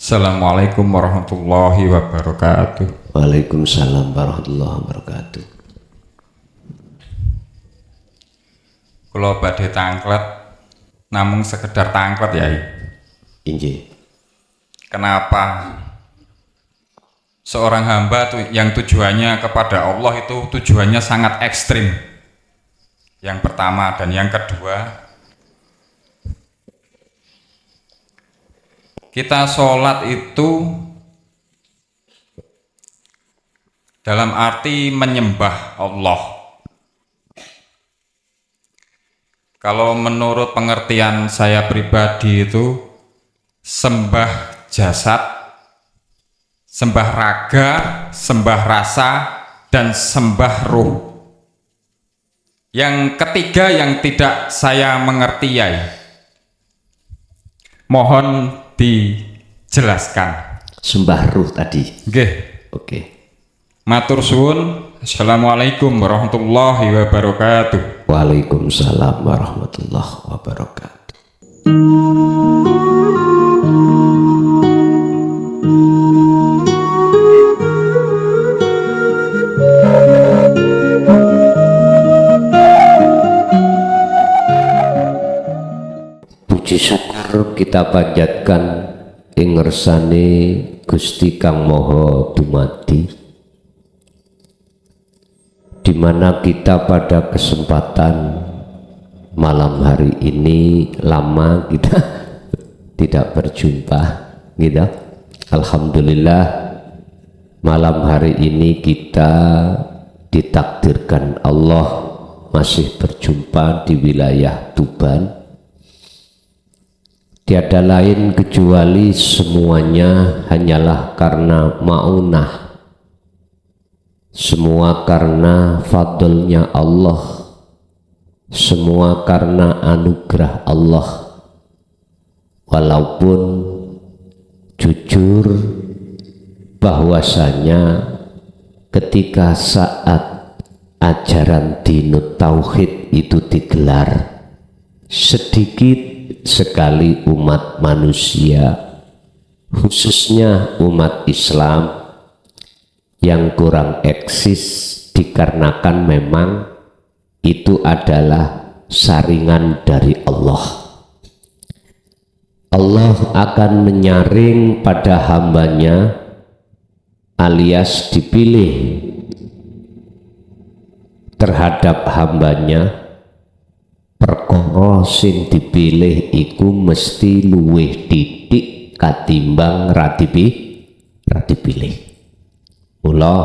Assalamualaikum warahmatullahi wabarakatuh. Waalaikumsalam warahmatullahi wabarakatuh. Kula badhe tangklet, namung sekedar tangklet ya. Injih. Kenapa seorang hamba yang tujuannya kepada Allah itu tujuannya sangat ekstrim? Yang pertama dan yang kedua, kita sholat itu dalam arti menyembah Allah. Kalau menurut pengertian saya pribadi itu sembah jasad, sembah raga, sembah rasa, dan sembah ruh. Yang ketiga yang tidak saya mengerti ya, mohon dijelaskan. Sembah ruh tadi. Nggih. Oke. Matur suwun. Assalamualaikum warahmatullahi wabarakatuh. Waalaikumsalam warahmatullahi wabarakatuh. Puji syukur kita panjatkan ing ngersane Gusti Kang Maha Dumadi, di mana kita pada kesempatan malam hari ini lama kita tidak berjumpa gitu. Alhamdulillah malam hari ini kita ditakdirkan Allah masih berjumpa di wilayah Tuban. Tiada lain kecuali semuanya hanyalah karena maunah, semua karena fadlnya Allah, semua karena anugerah Allah. Walaupun jujur bahwasanya ketika saat ajaran dinut tauhid itu digelar, sedikit sekali umat manusia, khususnya umat Islam, yang kurang eksis dikarenakan memang itu adalah saringan dari Allah. Allah akan menyaring pada hambanya alias dipilih terhadap hambanya. Perkara sing dipilih iku mesti luwih titik katimbang radipilih. Mula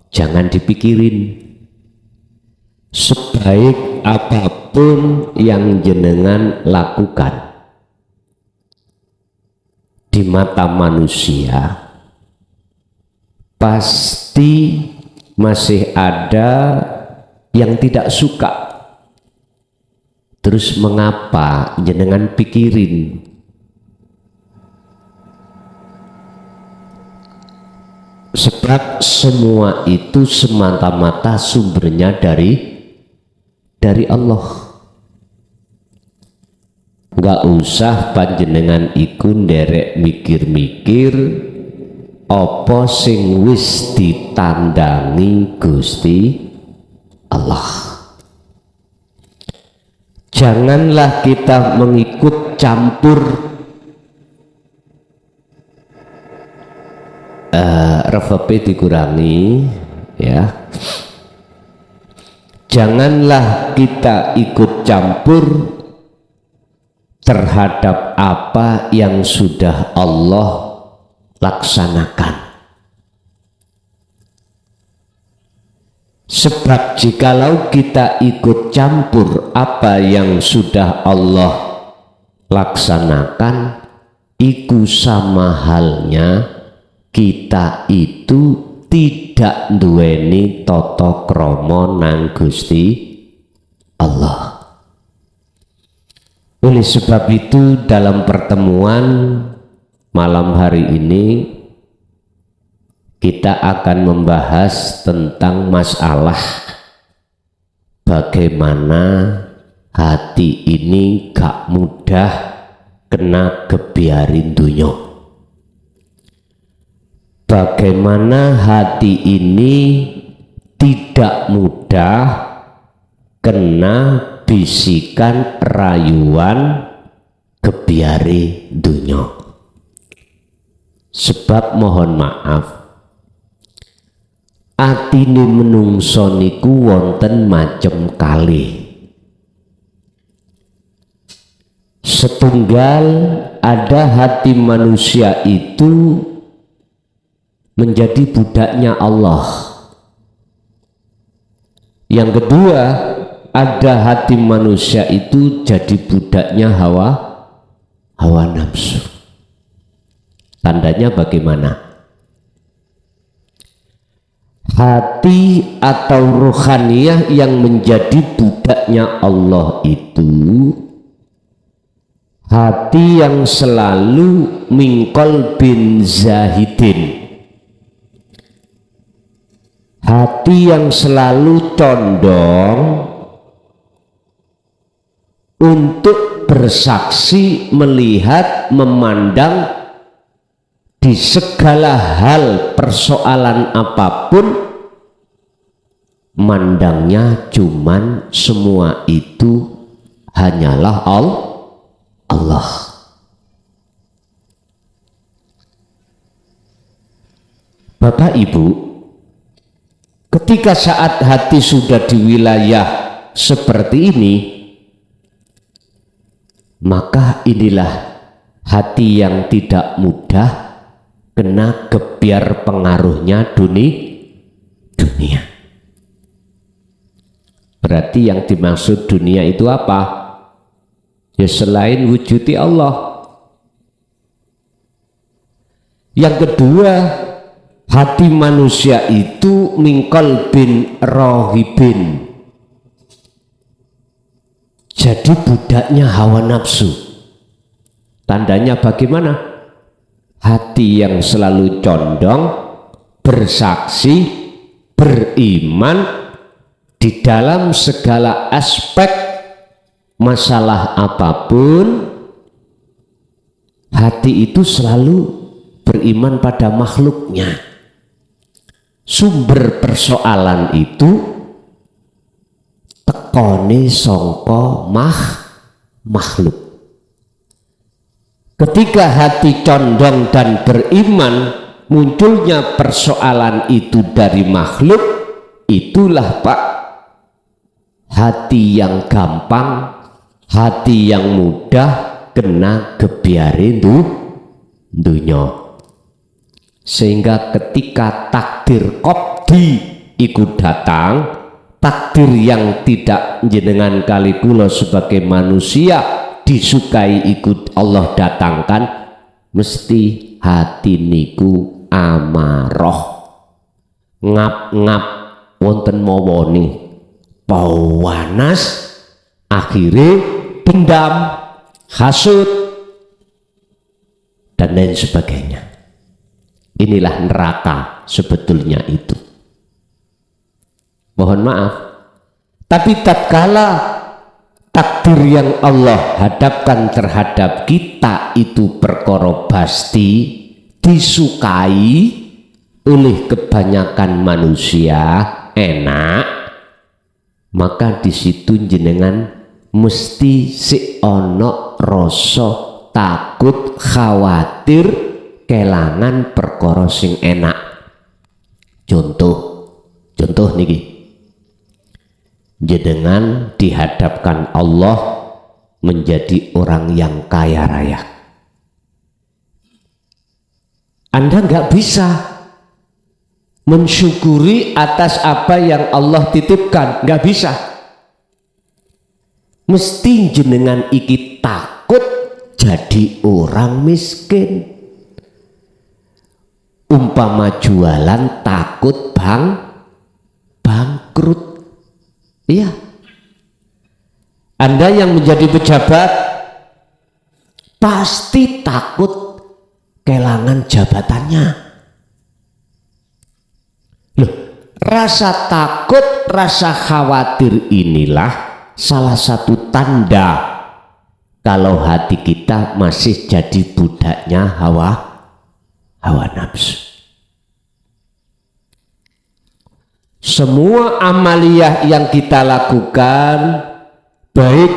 jangan dipikirin. Sebaik apapun yang jenengan lakukan di mata manusia, pasti masih ada yang tidak suka. Terus mengapa jenengan pikirin? Sebab semua itu semata-mata sumbernya dari Allah. Nggak usah panjenengan iku nderek mikir-mikir apa sing wis ditandangi Gusti Allah. Janganlah kita mengikut campur reverb dikurangi ya. Janganlah kita ikut campur terhadap apa yang sudah Allah laksanakan. Sebab jikalau kita ikut campur apa yang sudah Allah laksanakan, iku sama halnya kita itu tidak duweni tata krama nang Gusti Allah. Oleh sebab itu dalam pertemuan malam hari ini kita akan membahas tentang masalah bagaimana hati ini gak mudah kena kebiarin dunya. bagaimana hati ini tidak mudah kena bisikan rayuan kebiare dunya. Sebab mohon maaf, atine menungso niku wonten macem kalih. Setunggal ada hati manusia itu menjadi budaknya Allah. Yang kedua, ada hati manusia itu jadi budaknya hawa nafsu. Tandanya bagaimana? Hati atau rohaniyah yang menjadi budaknya Allah itu hati yang selalu mingkol bin zahidin, hati yang selalu condong untuk bersaksi, melihat, memandang di segala hal persoalan apapun, mandangnya cuman semua itu hanyalah Allah. Bapak Ibu, ketika saat hati sudah di wilayah seperti ini, maka inilah hati yang tidak mudah kena gebiar pengaruhnya dunia. Berarti yang dimaksud dunia itu apa? Ya selain wujudi Allah. Yang kedua, hati manusia itu mingkol bin rohibin, jadi budaknya hawa nafsu. Tandanya bagaimana? Hati yang selalu condong, bersaksi, beriman di dalam segala aspek masalah apapun, hati itu selalu beriman pada makhluknya. Sumber persoalan itu tekone songko makhluk. Ketika hati condong dan beriman, munculnya persoalan itu dari makhluk, itulah Pak, hati yang gampang, hati yang mudah kena gebiare dunya. Sehingga ketika takdir qadhi ikut datang, takdir yang tidak jenengan kali kula sebagai manusia disukai ikut Allah datangkan, mesti hati niku amarah, ngap-ngap wonten mawone, pawanas, akhirnya dendam, hasud, dan lain sebagainya. Inilah neraka sebetulnya itu. Mohon maaf, tapi tatkala takdir yang Allah hadapkan terhadap kita itu perkara pasti disukai oleh kebanyakan manusia, enak, maka di situ jenengan mesti si ono rasa takut, khawatir kelangan perkara sing enak. Contoh niki, jenengan dihadapkan Allah menjadi orang yang kaya raya. Anda nggak bisa mensyukuri atas apa yang Allah titipkan, nggak bisa. Mesti jenengan iki takut jadi orang miskin. Umpama jualan takut bangkrut. Iya. Anda yang menjadi pejabat pasti takut kehilangan jabatannya. Loh, rasa takut, rasa khawatir inilah salah satu tanda kalau hati kita masih jadi budaknya hawa nafsu. semua amaliyah yang kita lakukan, baik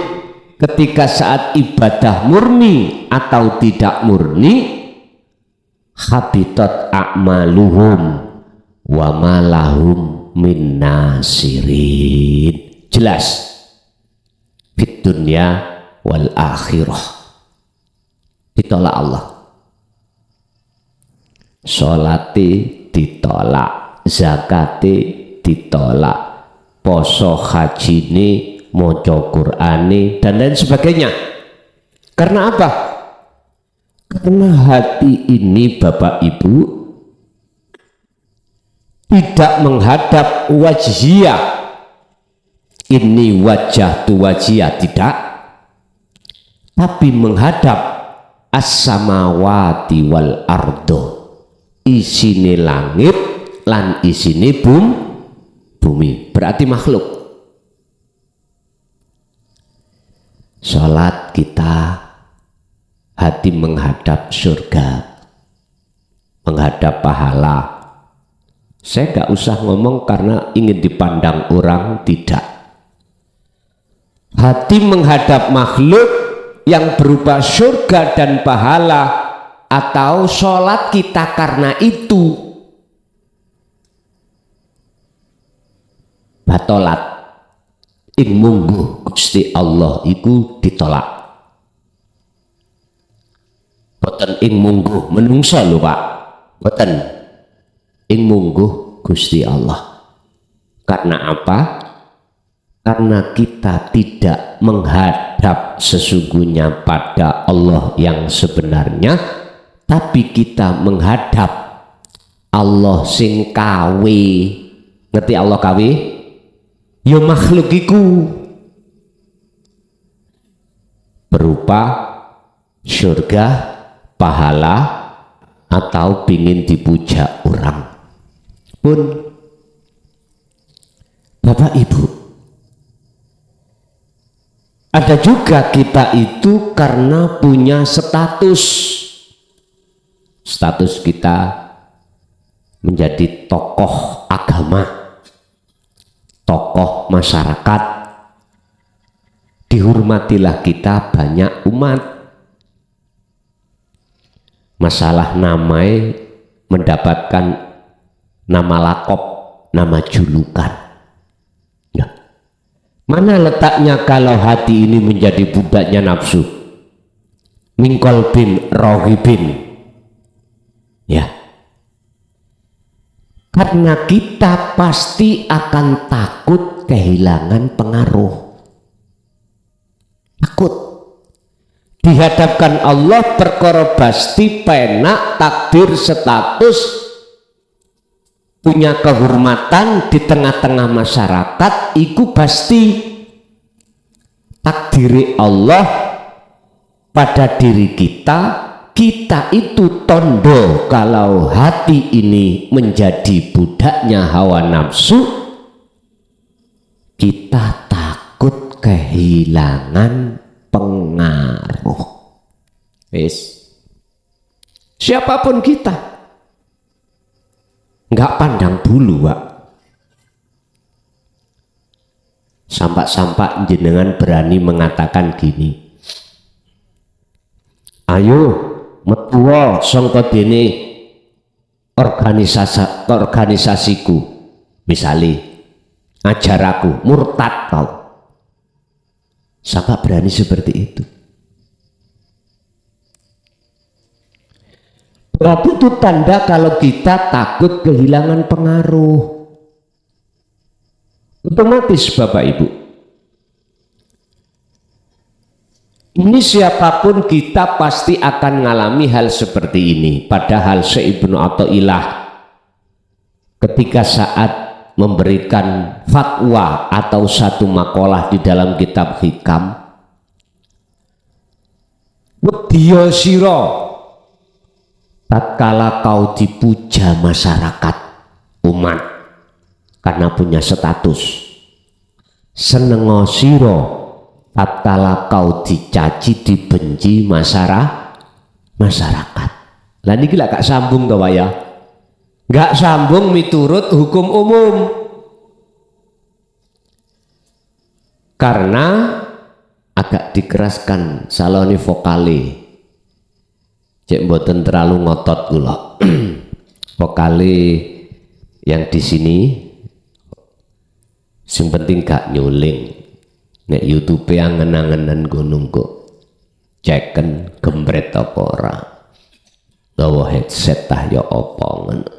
ketika saat ibadah murni atau tidak murni, habitat a'maluhum wa malahum min nasirin. Jelas fit dunya wal akhirah, ditolak Allah. Sholati ditolak, zakati ditolak, poso hajine, maca Qur'ane dan lain sebagainya. Karena apa? Karena hati ini Bapak Ibu tidak menghadap wajhiyah, ini wajah tu wajhiyah, tidak, tapi menghadap as-samawati wal ardo, isine langit lan isine bumi, berarti makhluk. Salat kita hati menghadap surga, menghadap pahala. Saya gak usah ngomong karena ingin dipandang orang, tidak. Hati menghadap makhluk yang berupa surga dan pahala, atau sholat kita karena itu batolat, ing mungguh Gusti Allah iku ditolak. Boten ing mungguh menungso lho Pak, boten ing mungguh Gusti Allah. Karena apa? Karena kita tidak menghadap sesungguhnya pada Allah yang sebenarnya, tapi kita menghadap Allah sing kawe. Ngerti Allah kawe? Ya makhluk iku, berupa surga, pahala, atau pingin dipuja orang pun. Bapak Ibu, ada juga kita itu karena punya status kita menjadi tokoh agama, tokoh masyarakat, dihormatilah kita banyak umat. Masalah namai mendapatkan nama lakop, nama julukan. Ya. Mana letaknya kalau hati ini menjadi budaknya nafsu? Mingkol bin rohibin. Ya. Karena kita pasti akan takut kehilangan pengaruh. Takut dihadapkan Allah, perkara pasti penak takdir status, punya kehormatan di tengah-tengah masyarakat, iku pasti takdiri Allah pada diri kita. Kita itu tondo kalau hati ini menjadi budaknya hawa nafsu, kita takut kehilangan pengaruh. Siapapun kita, nggak pandang bulu Pak. Sampak-sampak jenengan berani mengatakan gini, ayo metuwa sangka dene organisasiku, misalnya ajaraku, murtad kau. Sampai berani seperti itu. Berarti itu tanda kalau kita takut kehilangan pengaruh. Otomatis Bapak Ibu, ini siapapun kita pasti akan mengalami hal seperti ini. Padahal Syekh Ibnu Athaillah ketika saat memberikan fatwa atau satu makalah di dalam kitab Hikam, wedya sira tatkala kau dipuja masyarakat umat karena punya status, senengo sira tatkala kau dicaci dibenci masyarakat. Lah niki lak gak sambung to ya? Gak sambung miturut hukum umum. karena agak dikeraskan saloni vokale, cek mboten terlalu ngotot kula. Vokale yang di sini sing penting gak nyuling. Nek YouTube angen-angenan gunung kok ceken gembret apa ora, gawa headset tah ya apa ngono.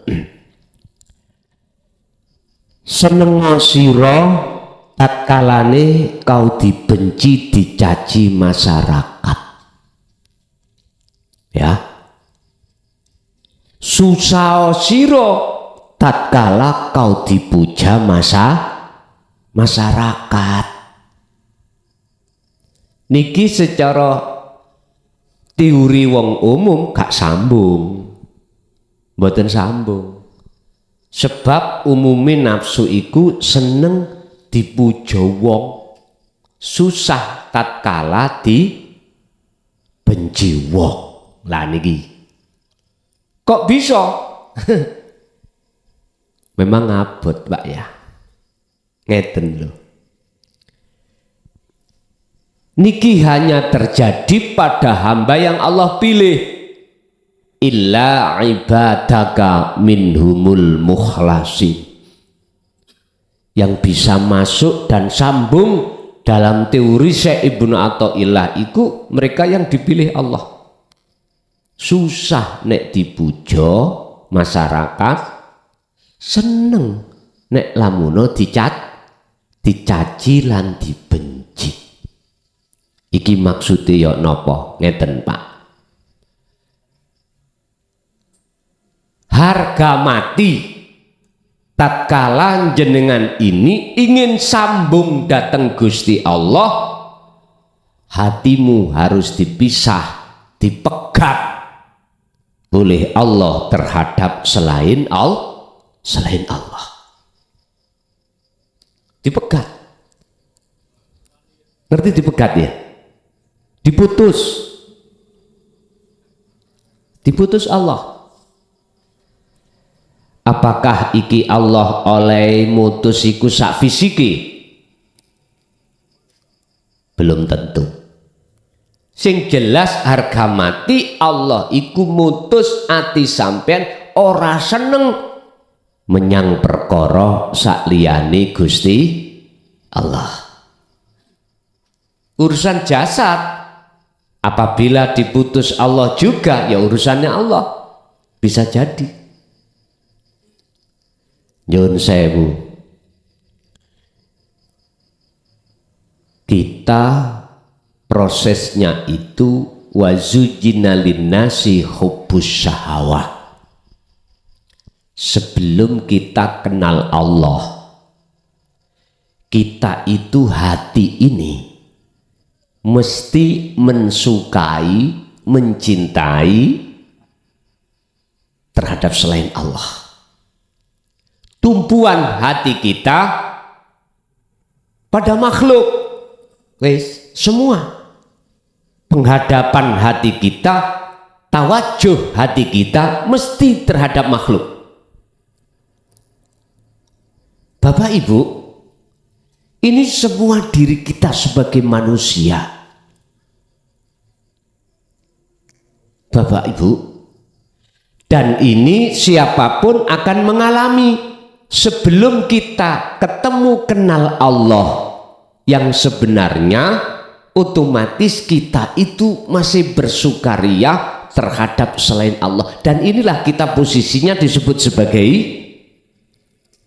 Seneng sira tatkalane kau dibenci dicaci masyarakat, ya. Susah sira tatkala kau dipuja masyarakat. Niki secara teori wong umum gak sambung, mboten sambung. Sebab umumnya nafsu iku seneng dipuja wong, susah tatkala dibenci wong. Lah niki kok bisa? Memang abot Pak ya, ngeten loh. Niki hanya terjadi pada hamba yang Allah pilih. Illa ibadaka minhumul mukhlasin, yang bisa masuk dan sambung dalam teori Syekh Ibnu Athaillah iku mereka yang dipilih Allah. Susah nek dipuja masyarakat, seneng nek lamuno dicaci lan dibenci. Iki maksudnya ya napa? Ngeten Pak. Harga mati tatkala jenengan ini ingin sambung datang Gusti Allah, hatimu harus dipisah, dipegat oleh Allah terhadap selain Allah. Dipegat. Ngerti dipegat ya? Diputus Allah. Apakah iki Allah oleh mutus iku sak fisiki? Belum tentu. Sing jelas harga mati Allah iku mutus ati sampean ora seneng menyang perkara sak liyane Gusti Allah. Urusan jasad apabila diputus Allah juga ya urusannya Allah, bisa jadi. Nyun sewu, kita prosesnya itu wazujina linnasi hubbus syahawah. Sebelum kita kenal Allah, kita itu hati ini mesti mensukai, mencintai terhadap selain Allah. Tumpuan hati kita pada makhluk, wes semua. Penghadapan hati kita, tawajuh hati kita mesti terhadap makhluk. Bapak Ibu, ini semua diri kita sebagai manusia. Bapak Ibu, dan ini siapapun akan mengalami. Sebelum kita ketemu kenal Allah yang sebenarnya, otomatis kita itu masih bersukaria terhadap selain Allah. Dan inilah kita posisinya disebut sebagai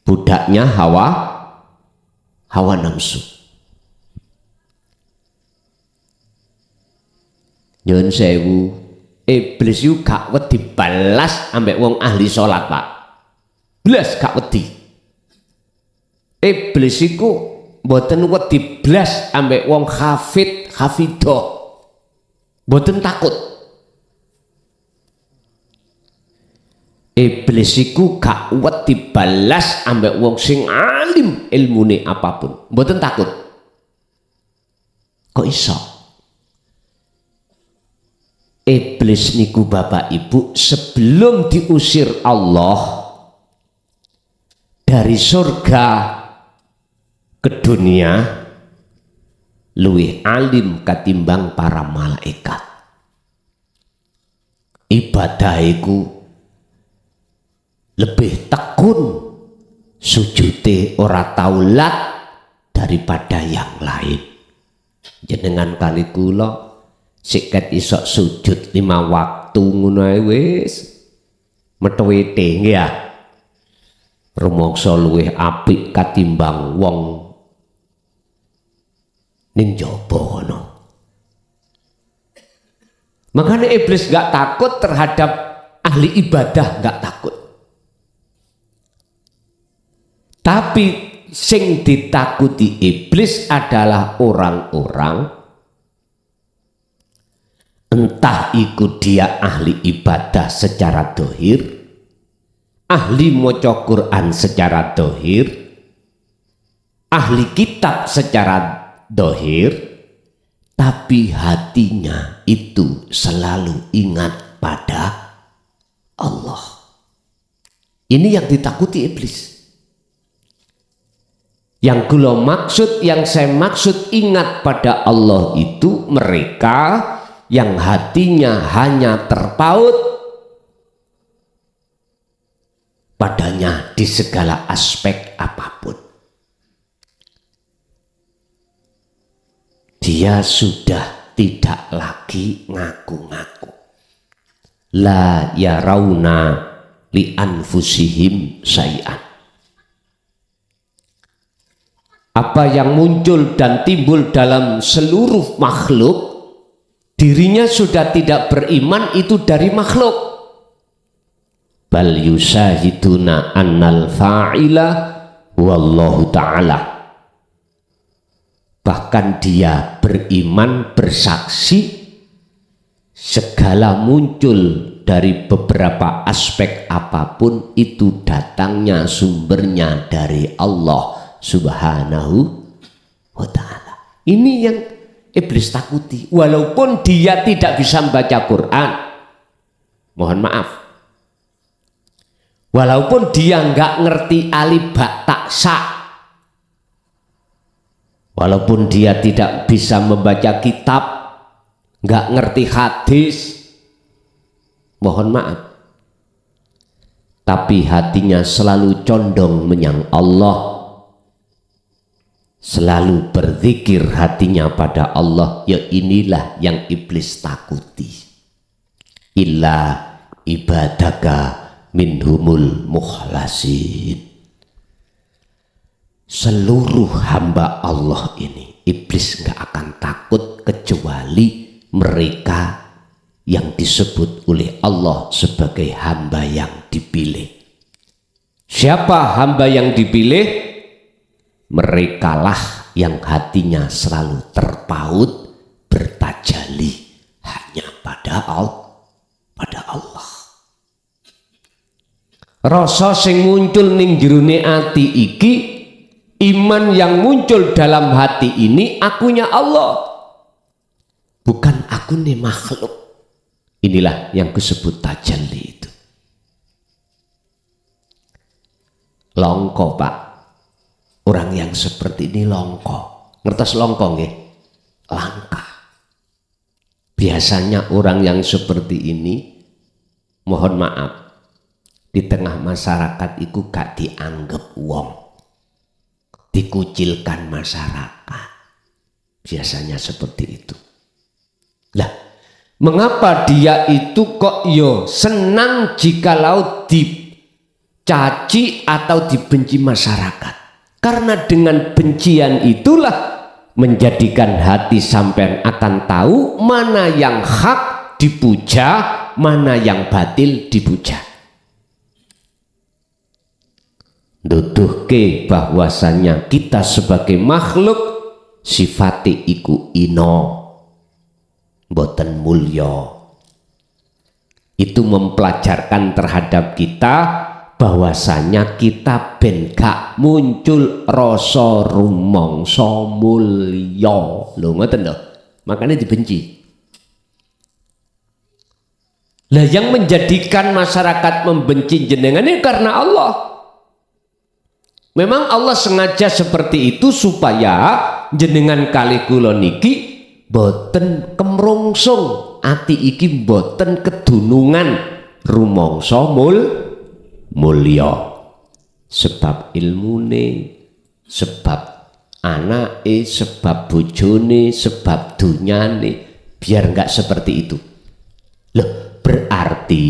budaknya hawa nafsu. Nyun sewu, iblis yu gak wedi balas ambek wong ahli sholat Pak. Blas gak wedi. Iblis iku mboten wedi blas ambek wong hafidah. Mboten takut. Iblis iku gak wedi balas ambek wong sing alim ilmune apapun. Mboten takut. Kok iso? Iblis niku Bapak Ibu sebelum diusir Allah dari surga ke dunia, luwih alim katimbang para malaikat. Ibadah iku lebih tekun, sujute ora taulat daripada yang lain. Jenengan kali kula siket isok sujud 5 waktu ngono ae wis metwete nggih ya. Rumangsa luwih apik katimbang wong ning jaba ngono. Makanya iblis gak takut terhadap ahli ibadah, gak takut. Tapi sing ditakuti iblis adalah orang-orang, entah ikut dia ahli ibadah secara dohir, ahli maca Quran secara dohir, ahli kitab secara dohir, tapi hatinya itu selalu ingat pada Allah. Ini yang ditakuti iblis. Yang kula maksud, yang saya maksud ingat pada Allah itu mereka yang hatinya hanya terpaut padanya di segala aspek apapun. Dia sudah tidak lagi ngaku-ngaku. La yarawna li anfusihim syai'an. Apa yang muncul dan timbul dalam seluruh makhluk, dirinya sudah tidak beriman itu dari makhluk. Bal yusahiduna annal fa'ila wallahu ta'ala. Bahkan dia beriman, bersaksi segala muncul dari beberapa aspek apapun itu datangnya sumbernya dari Allah Subhanahu wa ta'ala. Ini yang iblis takuti. Walaupun dia tidak bisa membaca Quran, mohon maaf, walaupun dia nggak ngerti alif ba ta sa, walaupun dia tidak bisa membaca kitab, nggak ngerti hadis, mohon maaf, tapi hatinya selalu condong menyang Allah, selalu berzikir hatinya pada Allah. Ya inilah yang iblis takuti. Illa ibadaka minhumul mukhlasin. Seluruh hamba Allah ini iblis nggak akan takut kecuali mereka yang disebut oleh Allah sebagai hamba yang dipilih. Siapa hamba yang dipilih? Merekalah yang hatinya selalu terpaut bertajali hanya pada Allah. Rasa sing muncul ning jerone ati iki, iman yang muncul dalam hati ini akunya Allah, bukan akune makhluk. Inilah yang disebut tajalli itu. Longko Pak. Orang yang seperti ini longko. Ngertos longko nggih? Langka. Biasanya orang yang seperti ini, mohon maaf, di tengah masyarakat itu gak dianggap wong, dikucilkan masyarakat. Biasanya seperti itu. Lah, mengapa dia itu kok senang jikalau dicaci atau dibenci masyarakat? Karena dengan bencian itulah menjadikan hati sampean akan tahu mana yang hak dipuja, mana yang batil dipuja. Nuduhke bahwasannya kita sebagai makhluk sifati iku ino, boten mulya. Itu mempelajarkan terhadap kita bahwasanya kita ben gak muncul rasa rumangsa mulya. Lho ngoten lho. Makanya dibenci. Lah yang menjadikan masyarakat membenci jenengan ini karena Allah. Memang Allah sengaja seperti itu supaya jenengan kali kula niki boten kemrungsung, ati iki boten kedunungan rumangsa mulya. Sebab ilmune, sebab anake, sebab bojone, sebab dunyane, biar enggak seperti itu. Loh, berarti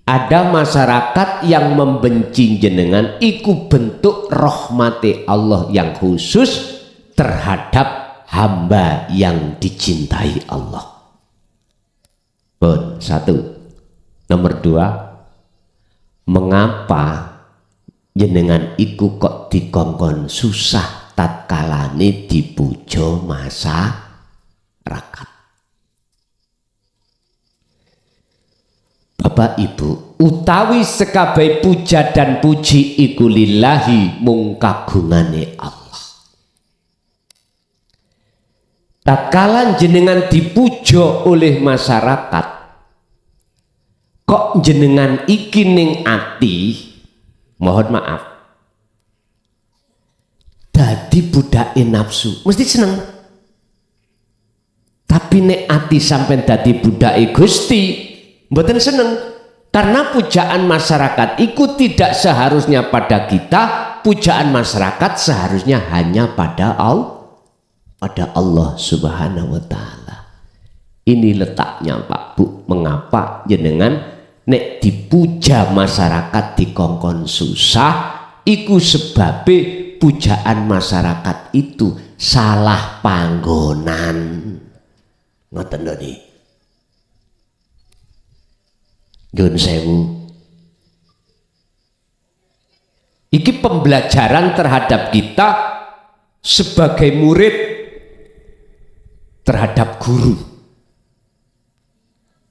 ada masyarakat yang membenci jenengan iku bentuk rahmati Allah yang khusus terhadap hamba yang dicintai Allah. Bon, satu. Nomor dua, mengapa jenengan iku kok dikongkon susah tatkalane dipuja masyarakat? Bapak Ibu, utawi sekabai puja dan puji iku lillahi mung kagungane Allah. Tatkala jenengan dipuja oleh masyarakat, kok jenengan iki ning ati, mohon maaf, dadi budake nafsu, mesti seneng. Tapi nek ati sampean dadi budake Gusti, mboten seneng, karena pujaan masyarakat itu tidak seharusnya pada kita, pujaan masyarakat seharusnya hanya pada Allah Subhanahu wa Ta'ala. Ini letaknya Pak Bu, mengapa jenengan nek dipuja masyarakat dikongkon susah, iku sebabe pujaan masyarakat itu salah panggonan. Ngoten lho niki. Nyuwun sewu. Iki pembelajaran terhadap kita sebagai murid terhadap guru.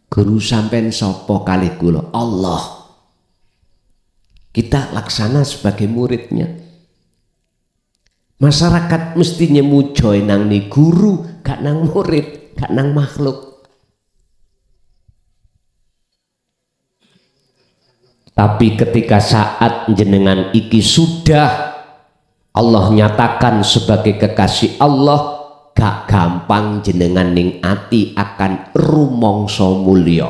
Guru sampean sapa kalih kula? Allah. Kita laksana sebagai muridnya. Masyarakat mestinya mujoy nang ni guru, gak nang murid, gak nang makhluk. Tapi ketika saat jenengan iki sudah Allah nyatakan sebagai kekasih Allah, gak gampang jenengan ning ati akan rumangsa mulya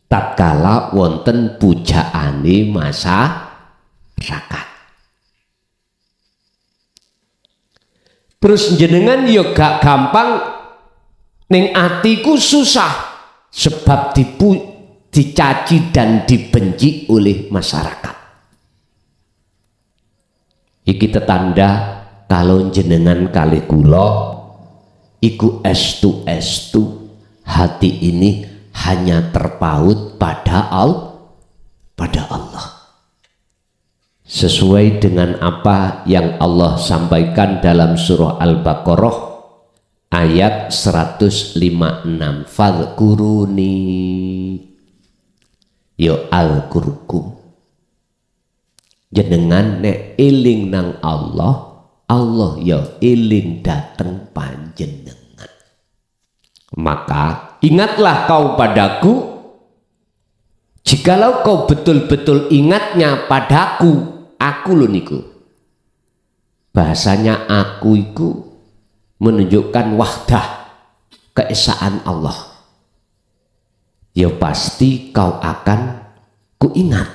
tatkala wonten pujaane masyarakat. Terus jenengan yo gak gampang ning atiku susah sebab dicaci dan dibenci oleh masyarakat. Iki tetanda kalau jenengan kali kula iku estu hati ini hanya terpaut pada Allah. Sesuai dengan apa yang Allah sampaikan dalam surah Al-Baqarah ayat 156, fadhkuruni yo al-kurkum. Jenengan nek eling nang Allah, Allah yo eling dateng panjenengan. Maka ingatlah kau padaku, jikalau kau betul-betul ingatnya padaku, aku lho niku. Bahasanya aku iku menunjukkan wahdah, keesaan Allah. Ya pasti kau akan kuingat.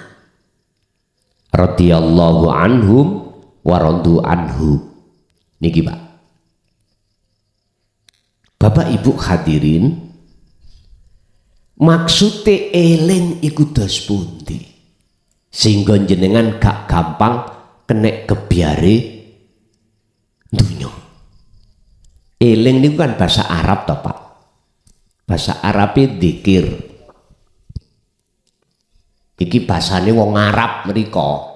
Radhiyallahu anhum wa radu anhu. Niki Pak. Bapak Ibu hadirin, maksudnya eling iku dos pundi sehingga jenengan gak gampang kena kebiare dunya. Eling niku kan bahasa Arab toh Pak. Bahasa Arabnya dzikir. Iki bahasane wong Arab mriko.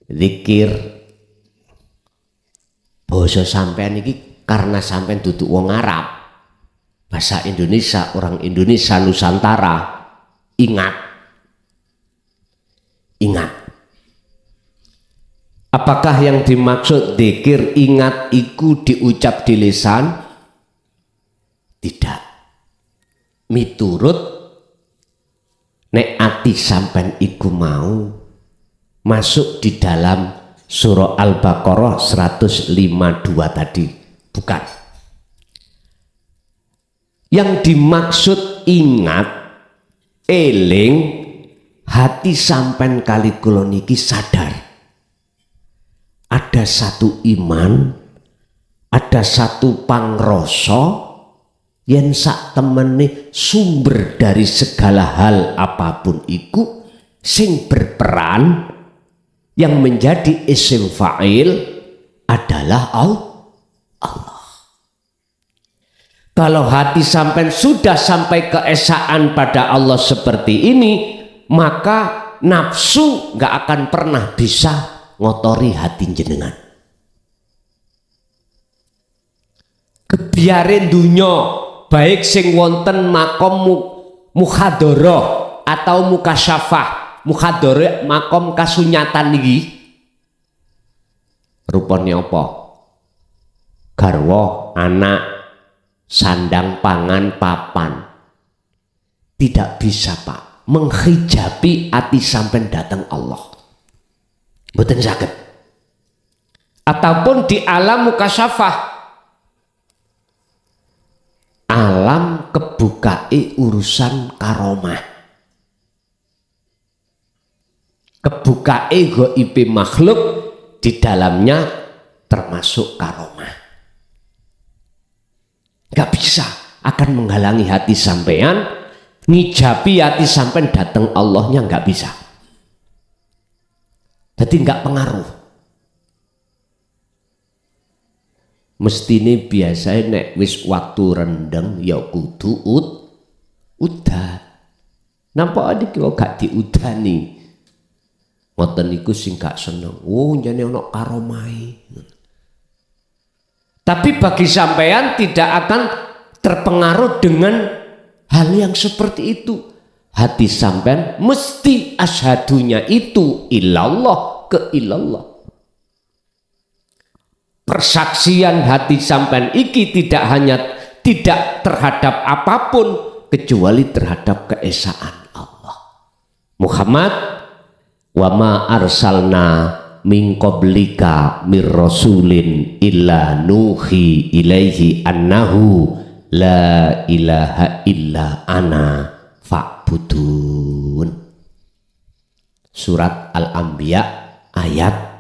Zikir. Basa sampean iki karena sampean duduk wong Arab. Bahasa Indonesia, orang Indonesia Nusantara. Ingat. Ingat. Apakah yang dimaksud zikir ingat iku diucap di lisan? Tidak. Miturut nek ati sampean iku mau masuk di dalam surah Al-Baqarah 152 tadi, bukan. Yang dimaksud ingat, eling, hati sampean kali kula niki sadar ada satu iman, ada satu pangrasa yen sak temene sumber dari segala hal apapun iku sing berperan yang menjadi isim fa'il adalah Allah. Kalau hati sampai sudah sampai keesaan pada Allah seperti ini, maka nafsu gak akan pernah bisa ngotori hati jenengan. Kebiarin dunya baik sing wonten makom mukhadharah atau mukasyafah. Mukhadharah makom kasunyatan iki rupane apa? Garwa, anak, sandang pangan papan. Tidak bisa Pak menghijabi hati sampai datang Allah, mboten saged. Ataupun di alam mukasyafah, alam kebukai urusan karomah, kebukai goib makhluk, di dalamnya termasuk karomah. Gak bisa akan menghalangi hati sampean, ngijabi hati sampean datang Allahnya, gak bisa. Jadi gak pengaruh. Mestine biasanya nek wis waktu rendeng ya kudu udan. Nampak adik kok gak diudani. Ngoten niku sing gak seneng. Oh jane ana karomai. Tapi bagi sampean tidak akan terpengaruh dengan hal yang seperti itu. Hati sampean mesti ashadunya itu ilallah ke ilallah. Persaksian hati sampean iki tidak hanya tidak terhadap apapun kecuali terhadap keesaan Allah. Muhammad, wa ma arsalna min qablika mir rasulin illa nuhi ilaihi annahu la ilaha illa ana fa'budun. Surat Al-Anbiya ayat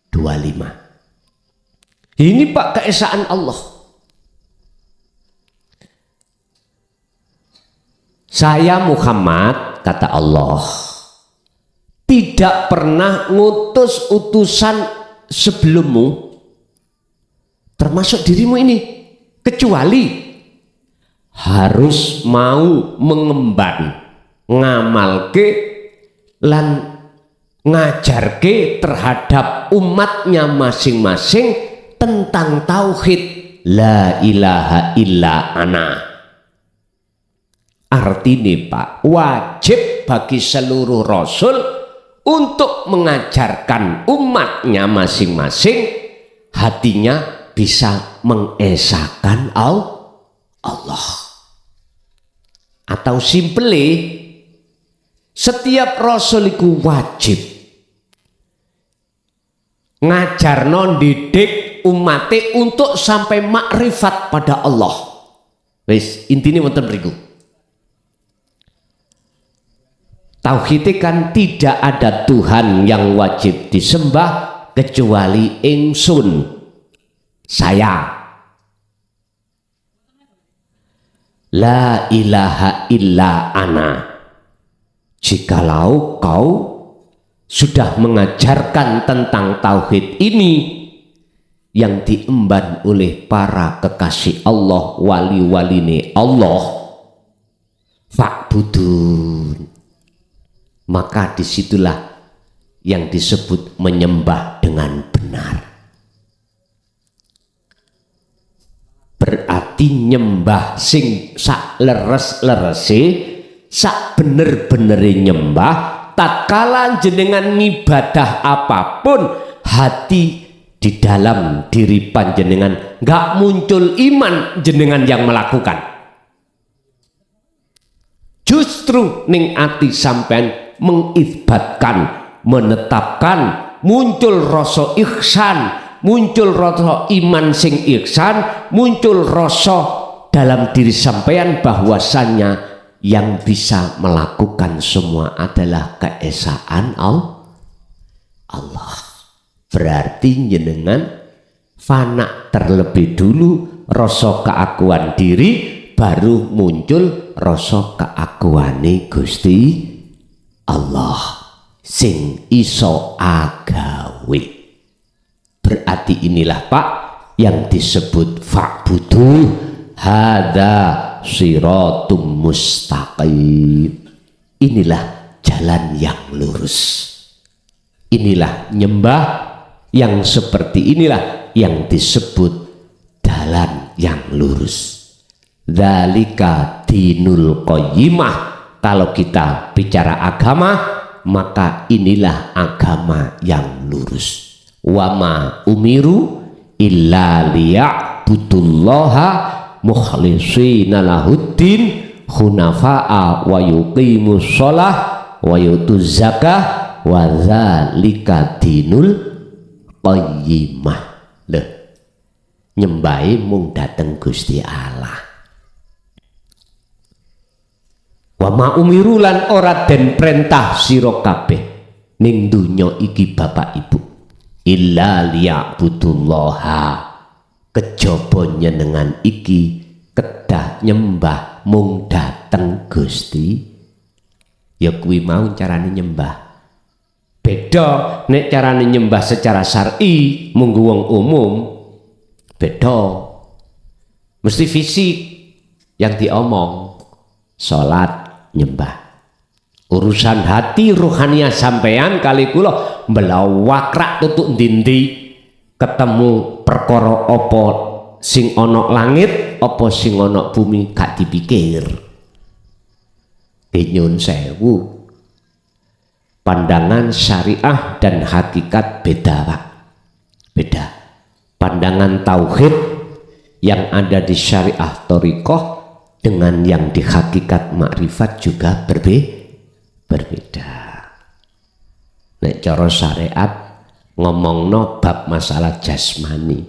25. Ini Pak keesaan Allah. Saya Muhammad, kata Allah, tidak pernah ngutus utusan sebelummu, termasuk dirimu ini, kecuali harus mau mengemban, ngamalke lan ngajarke terhadap umatnya masing-masing tentang tauhid la ilaha illa ana. Artinya Pak, wajib bagi seluruh rasul untuk mengajarkan umatnya masing-masing hatinya bisa mengesahkan Allah. Atau simple, setiap rasul itu wajib ngajarno didik umate untuk sampai makrifat pada Allah. Wis intine wonten mriku. Tauhid kan tidak ada Tuhan yang wajib disembah kecuali ingsun, saya. La ilaha illa ana. Jikalau kau sudah mengajarkan tentang tauhid ini yang diemban oleh para kekasih Allah, wali-waline Allah, fa'budun, maka disitulah yang disebut menyembah dengan benar. Berarti nyembah sing sak leres-lerese, sak bener-benere nyembah, tatkala jenengan ngibadah apapun, hati di dalam diri panjenengan gak muncul iman jenengan yang melakukan. Justru ning ati sampean mengisbatkan, menetapkan, muncul rasa ihsan, muncul rasa iman sing ihsan, muncul rasa dalam diri sampean bahwasannya yang bisa melakukan semua adalah keesaan Allah. Berarti jenengan fana terlebih dulu rasa keakuan diri, baru muncul rasa keakuane Gusti Allah sing iso agawe. Berarti inilah Pak yang disebut fa'budu hadza siratum mustaqim. Inilah jalan yang lurus. Inilah nyembah yang seperti inilah yang disebut jalan yang lurus. Dzalika dinul qayyimah. Kalau kita bicara agama, maka inilah agama yang lurus. Wama umiru illa liya'budullaha mukhlishina lahuddin hunafa'a wa yuqimus shalah wa yutuz zakah wa dzalika dinul qayyimah. Lho, nyembahe mung dateng Gusti Allah. Wa ma umiru lan ora den perintah sira kabeh ning donya iki Bapak Ibu illa liya'budullaha, kejaba nyenengan iki kedah nyembah mung dateng Gusti. Ya kuwi mau carane nyembah. Beda nek carane nyembah secara syar'i munggo wong umum, beda. Mesti fisik yang diomong, salat, nyembah. Urusan hati rohania sampean kali kula mbelawakrak tutuk ndi-ndi ketemu perkara apa sing ana langit apa sing ana bumi gak dipikir. Nyun sewu, pandangan syariah dan hakikat beda Pak, beda. Pandangan tauhid yang ada di syariah thariqah dengan yang di hakikat makrifat juga berbeda. Nek cara syariat ngomongno bab masalah jasmani,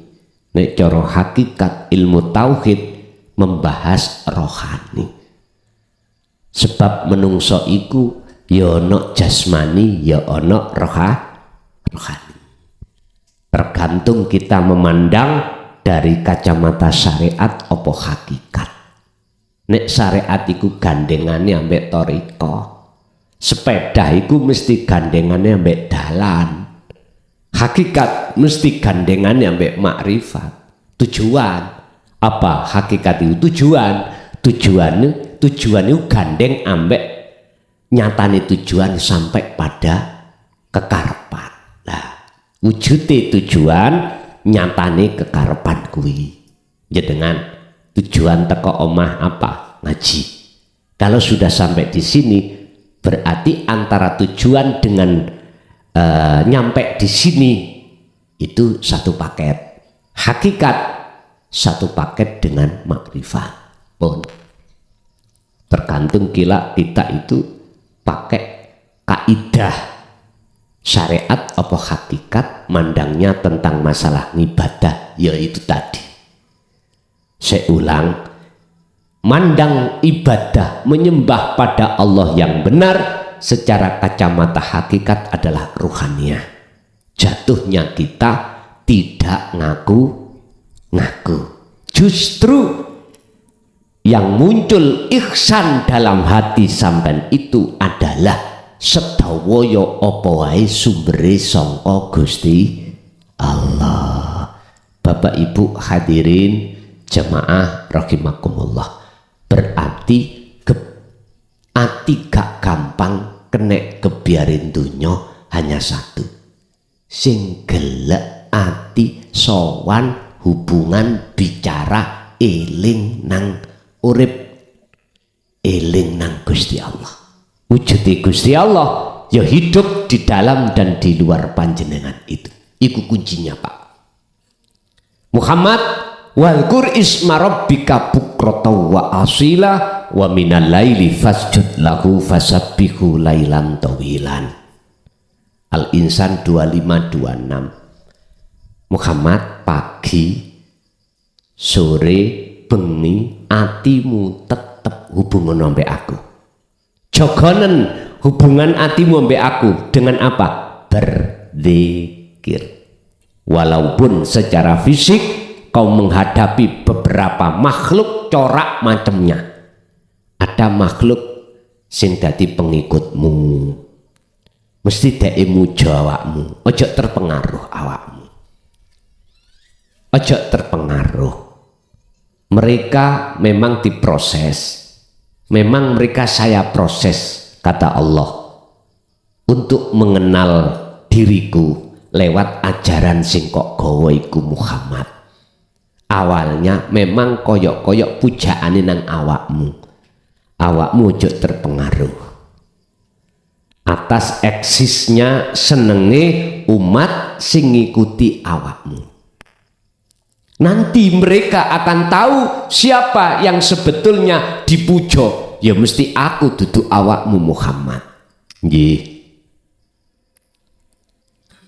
nek cara hakikat ilmu tauhid membahas rohani. Sebab menungso iku ya ana jasmani ya ana rohani. Tergantung kita memandang dari kacamata syariat apa hakikat. Nek syariat iku gandengane ambek thariqah, sepeda iku mesti gandengane ambek dalan. Hakikat mesti gandengane ambek makrifat. Tujuan apa hakikat itu? Tujuan itu gandeng ambek nyatane tujuan sampai pada kekarepan. Nah, wujude tujuan nyatane kekarepan kuwi. Jenengan tujuan teko omah apa? Ngaji. Kalau sudah sampai di sini berarti antara tujuan dengan nyampe di sini itu satu paket. Hakikat satu paket dengan makrifat. Pun tergantung kita itu pakai kaidah syariat apa hakikat mandangnya tentang masalah ibadah, yaitu tadi saya ulang, mandang ibadah menyembah pada Allah yang benar secara kacamata hakikat adalah ruhaniyah. Jatuhnya kita tidak ngaku, justru yang muncul ihsan dalam hati sampean itu adalah sedawaya apa wae sumbere sangka Gusti Allah. Bapak Ibu hadirin jemaah rahimakumullah, berarti ati gak gampang kena kebiarin dunya hanya satu, sing gelek ati sowan hubungan bicara eling nang urip, eling nang Gusti Allah. Wujudi Gusti Allah ya hidup di dalam dan di luar panjenengan itu. Iku kuncinya Pak. Muhammad, wadhkur isma rabbika bukrata wa asila wa minal laili fasjud lahu fasabbihu lailan tawilan. Al-Insan 2526. Muhammad, pagi, sore, bengi, atimu tetap hubungan ambek aku. Jogonen hubungan atimu ambek aku dengan apa? Berzikir. Walaupun secara fisik kau menghadapi beberapa makhluk corak macamnya. Ada makhluk sing dadi pengikutmu. Mesti dhek muja awakmu, ojo terpengaruh awakmu. Ojo terpengaruh. Mereka memang diproses. Memang mereka saya proses, kata Allah, untuk mengenal diriku lewat ajaran sing kok gawa iku Muhammad. Awalnya memang koyok-koyok pujaane nang awakmu. Awakmu ojo terpengaruh atas eksisnya senenge umat sing ngikuti awakmu. Nanti mereka akan tahu siapa yang sebetulnya dipuja. Ya mesti aku duduk awakmu Muhammad. Nggih.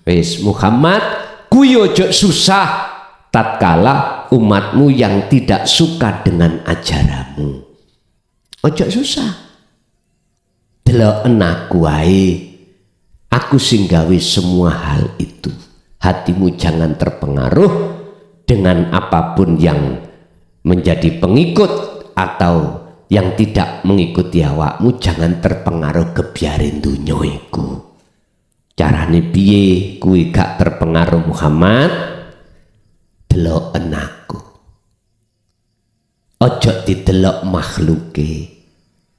Wis Muhammad kuwi ojo susah tatkala umatmu yang tidak suka dengan ajaranmu. Ojo susah. Deloken aku wae. Aku sing gawe semua hal itu. Hatimu jangan terpengaruh dengan apapun yang menjadi pengikut atau yang tidak mengikuti awakmu. Jangan terpengaruh kebiarin dunya iku. Carane piye kuwi gak terpengaruh Muhammad? Deloken aku. Ojo didelok makhluke.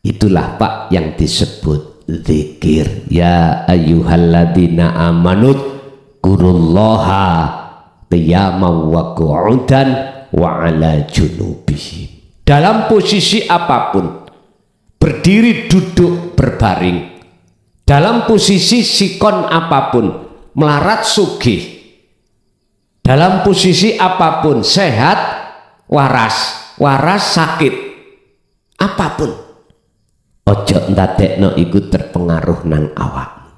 Itulah Pak yang disebut zikir. Ya ayyuhalladzina amanut kurullaha qiyaman wa qu'udan wa ala junubihim. Dalam posisi apapun, berdiri, duduk, berbaring, dalam posisi sikon apapun, melarat sugih, dalam posisi apapun, sehat, waras sakit, apapun, ojo ndadekno iku terpengaruh nang awakmu.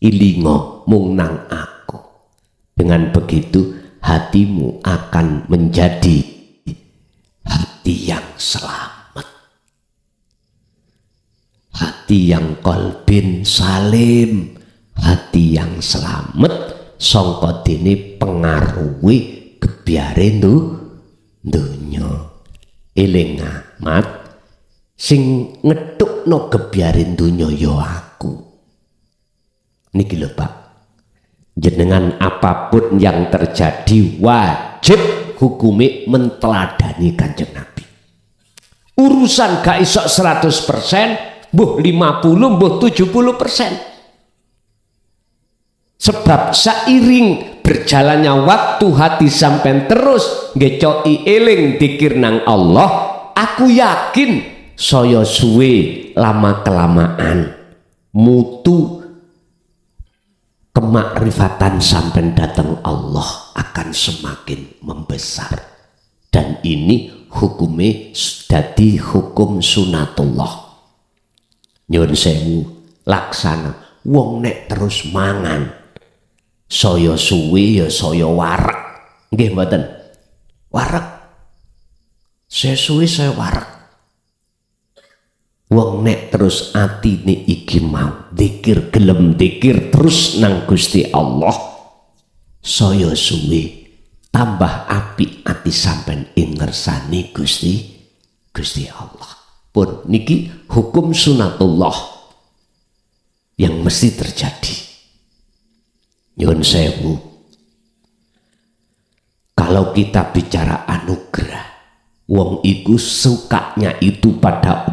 Ilingo mung nang aku. Dengan begitu hatimu akan menjadi hati yang selamat, hati yang qalbin salim, hati yang selamat sangka dene pengaruhi kebiare donya. Eling amat sing ngetukno kebiarin dunya ya aku. Niki lho Pak, jenengan apapun yang terjadi wajib hukumi menteladani Kanjeng Nabi. Urusan gak iso 100%, mbuh 50, mbuh 70%. Sebab seiring berjalannya waktu hati sampai terus ngecoki eling dikir nang Allah, aku yakin saya suwe lama kelamaan mutu kemakrifatan sampai datang Allah akan semakin membesar. Dan ini hukumnya dadi hukum sunatullah. Nyun sewu laksana wong nek terus mangan saya suwe ya saya warak. Nggih mboten? Warak. Saya suwe saya warak. Wong nek terus atine iki mau zikir, gelem zikir terus nang Gusti Allah, saya suwe tambah apik ati sampean ing ngersani Gusti Allah. Pun niki hukum sunatullah yang mesti terjadi. Nyun sewu, kalau kita bicara anugerah, wong iku sukanya itu pada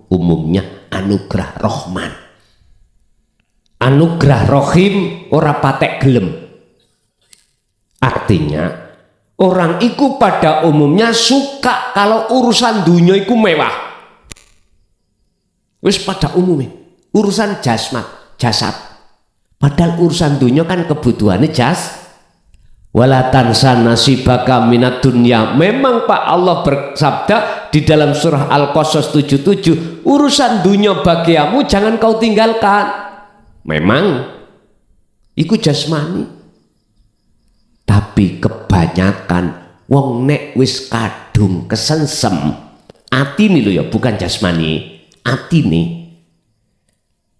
umumnya anugerah Rahman. Anugerah Rahim ora patek gelem. Artinya orang iku pada umumnya suka kalau urusan dunia iku mewah. Wis pada umumnya urusan jasad. Padahal urusan dunia kan kebutuhannya wala tansa nasibaka minad dunya. Memang Pak Allah bersabda, di dalam surah Al-Qasas 77, urusan dunia bagiamu jangan kau tinggalkan. Memang iku jasmani, tapi kebanyakan wong nek wis kadung kesensem atine lho ya, bukan jasmani, atine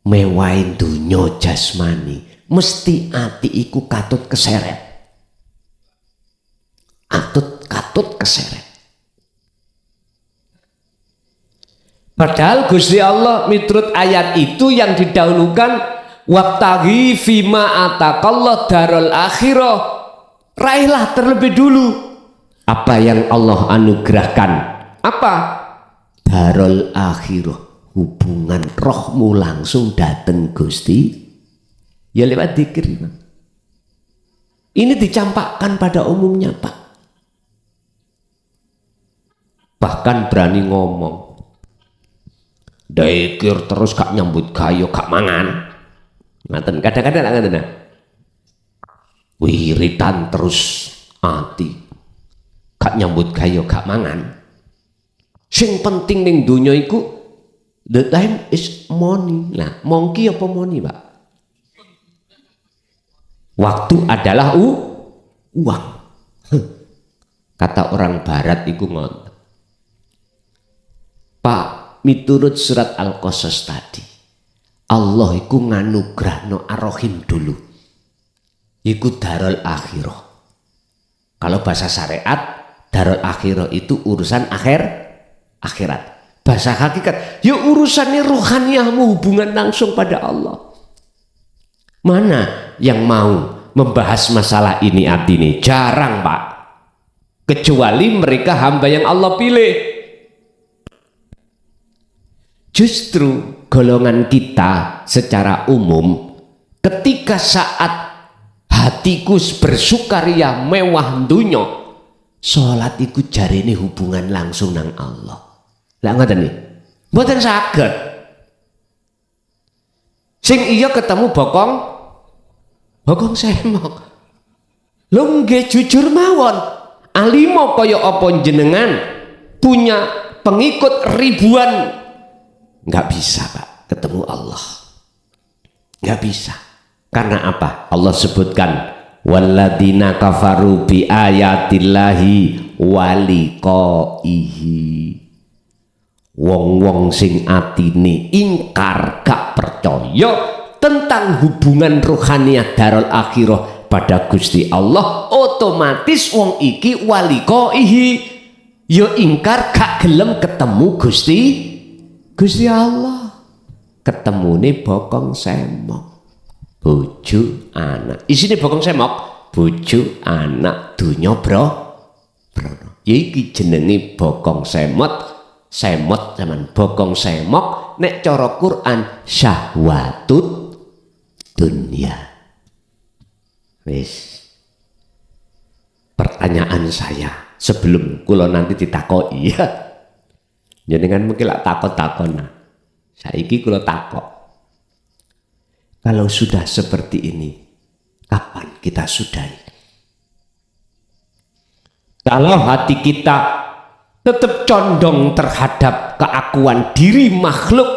mewahin dunia jasmani, mesti ati iku katut keseret, katut keseret. Padahal Gusti Allah miturut ayat itu yang didahulukan, wabtaghi fima atakallah darul akhirah, raihlah terlebih dulu apa yang Allah anugerahkan. Apa? Darul akhirah, hubungan rohmu langsung dateng Gusti ya lewat dzikir. Ini dicampakkan pada umumnya, Pak. Bahkan berani ngomong, dzikir terus gak nyambut gayo, gak mangan. Ngaten kadang-kadang ngaten. Wiridan terus ati, gak nyambut gayo, gak mangan. Sing penting ning donya iku the time is money. Nah, mongki apa money, Pak? Waktu adalah uang. Kata orang barat iku ngoten. Pak, miturut surat Al-Qasas tadi, Allah iku nganugrahno Ar-Rahim dulu. Iku darul akhirah. Kalau bahasa syariat, darul akhirah itu urusan akhirat. Bahasa hakikat, ya urusannya ruhaniyahmu, hubungan langsung pada Allah. Mana yang mau membahas masalah ini artinya? Jarang, Pak. Kecuali mereka hamba yang Allah pilih. Justru golongan kita secara umum, ketika saat hatiku bersukaria mewah dunya, sholat iku jarene hubungan langsung nang Allah. Lah ngoten nih, mboten saged. Sing iya ketemu bokong semok. Lho nggih jujur mawon, alimo kaya apa jenengan punya pengikut ribuan, nggak bisa, Pak, ketemu Allah. Nggak bisa. Karena apa? Allah sebutkan walladzina kafaru bi ayatillahi waliqaihi. Wong-wong sing atine ingkar, gak percaya tentang hubungan ruhaniyah darul akhirah pada Gusti Allah, otomatis wong iki waliqaihi, yo ingkar, gak gelem ketemu Gusti Allah. Ketemune bokong semok, bojo anak, isine bokong semok, bojo anak dunya brono. Iki jenenge bokong semot zaman bokong semok, nek cara Quran syahwatut dunya. Wis. Pertanyaan saya sebelum kula nanti ditakoki ya. Jenengan mungkin lak takon-takon. Nah, saiki kula takok. Kalau sudah seperti ini, kapan kita sudahi? Kalau hati kita tetap condong terhadap keakuan diri makhluk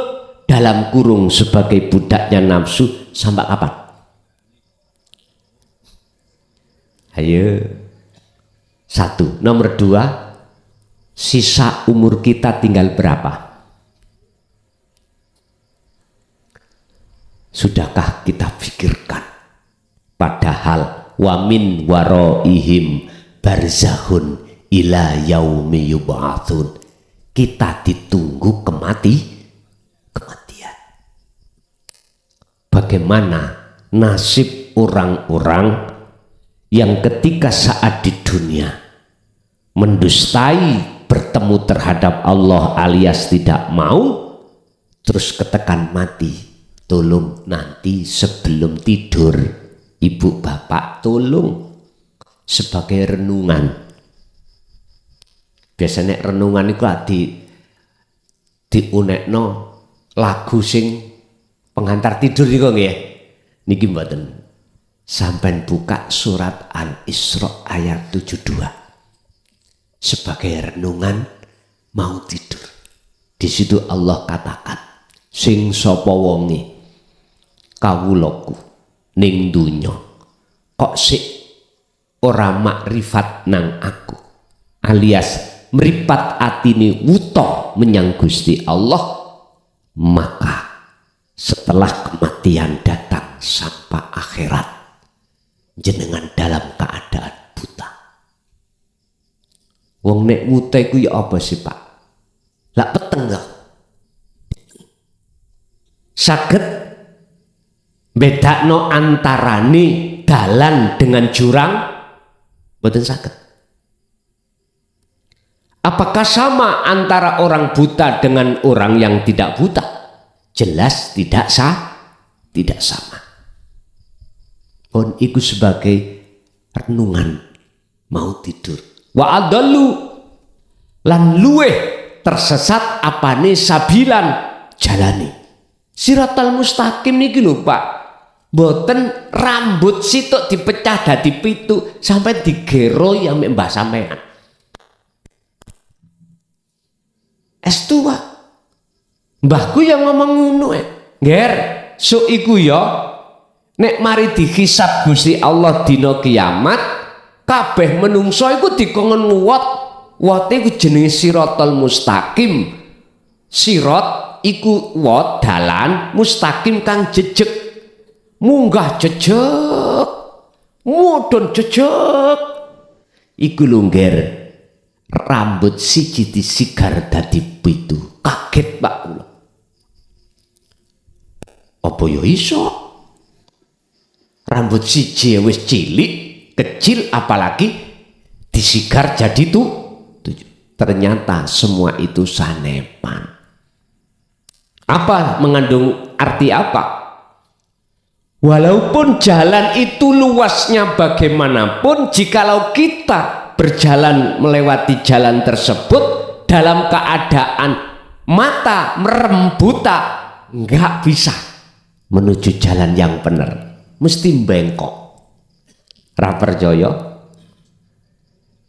dalam kurung sebagai budaknya nafsu, sampai kapan? Ayo. Satu. Nomor dua, sisa umur kita tinggal berapa? Sudahkah kita pikirkan? Padahal wamin waroihim barzahun ila yaumi yub'atsun, kita ditunggu kematian. Bagaimana nasib orang-orang yang ketika saat di dunia mendustai bertemu terhadap Allah alias tidak mau, terus ketekan mati. Tolong nanti sebelum tidur, ibu bapak tolong sebagai renungan. Biasanya renungan itu diunekno lagu sing pengantar tidur niku nggih. Niki mboten. Sampai buka surat Al-Isra ayat 72 sebagai renungan mau tidur. Di situ Allah katakan, sing sapa wonge kawulaku ning donya kok sik ora makrifat nang aku, alias meripat atine wuta menyang Gusti Allah, maka setelah kematian datang sampai akhirat jenengan dalam keadaan buta. Wong nek wuta iku ya apa sih Pak? Lah peteng gak? Saged bedakno antarane dalan dengan jurang? Mboten saged. Apakah sama antara orang buta dengan orang yang tidak buta? Jelas tidak sama. Pun iku sebagai renungan mau tidur. Wa adallu lan luweh tersesat apane sabilan jalani. Siratal mustaqim niki lho Pak. Mboten rambut sitok dipecah dadi 7 sampai digero yang mbah sampean. Estu Pak. Mbahku yang ngomong ngono Nger, so iku ya nek mari dihisab Gusti Allah dina kiamat, kabeh menungso iku dikongkon nguwat. Wate iku jenenge siratal mustaqim. Sirat iku wat dalan, mustaqim kang jejeg. Munggah jejeg, mudhun jejeg. Iku lho Nger, rambut siji disigar dadi 7. Kaget Pak kula. Apa ya iso? Rambut siji wis cilik, kecil, apalagi disigar jadi 7. Ternyata semua itu sanepan. Apa mengandung arti apa? Walaupun jalan itu luasnya bagaimanapun, jikalau kita berjalan melewati jalan tersebut dalam keadaan mata merem buta, nggak bisa menuju jalan yang benar, mesti bengkok. Ra percaya?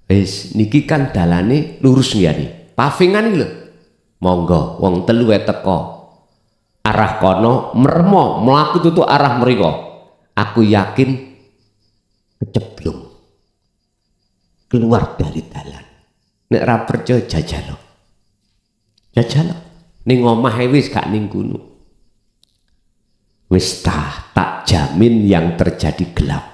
Wis niki kan dalane lurus ngene. Pavingan iki lho. Monggo wong telu teko. Arah kono meremo mlaku tutu arah mriko. Aku yakin keceblung. Keluar dari dalan. Nek ra percaya jajal. Jajal. Ning omahe wis gak ning kono. Wis tak jamin yang terjadi gelap.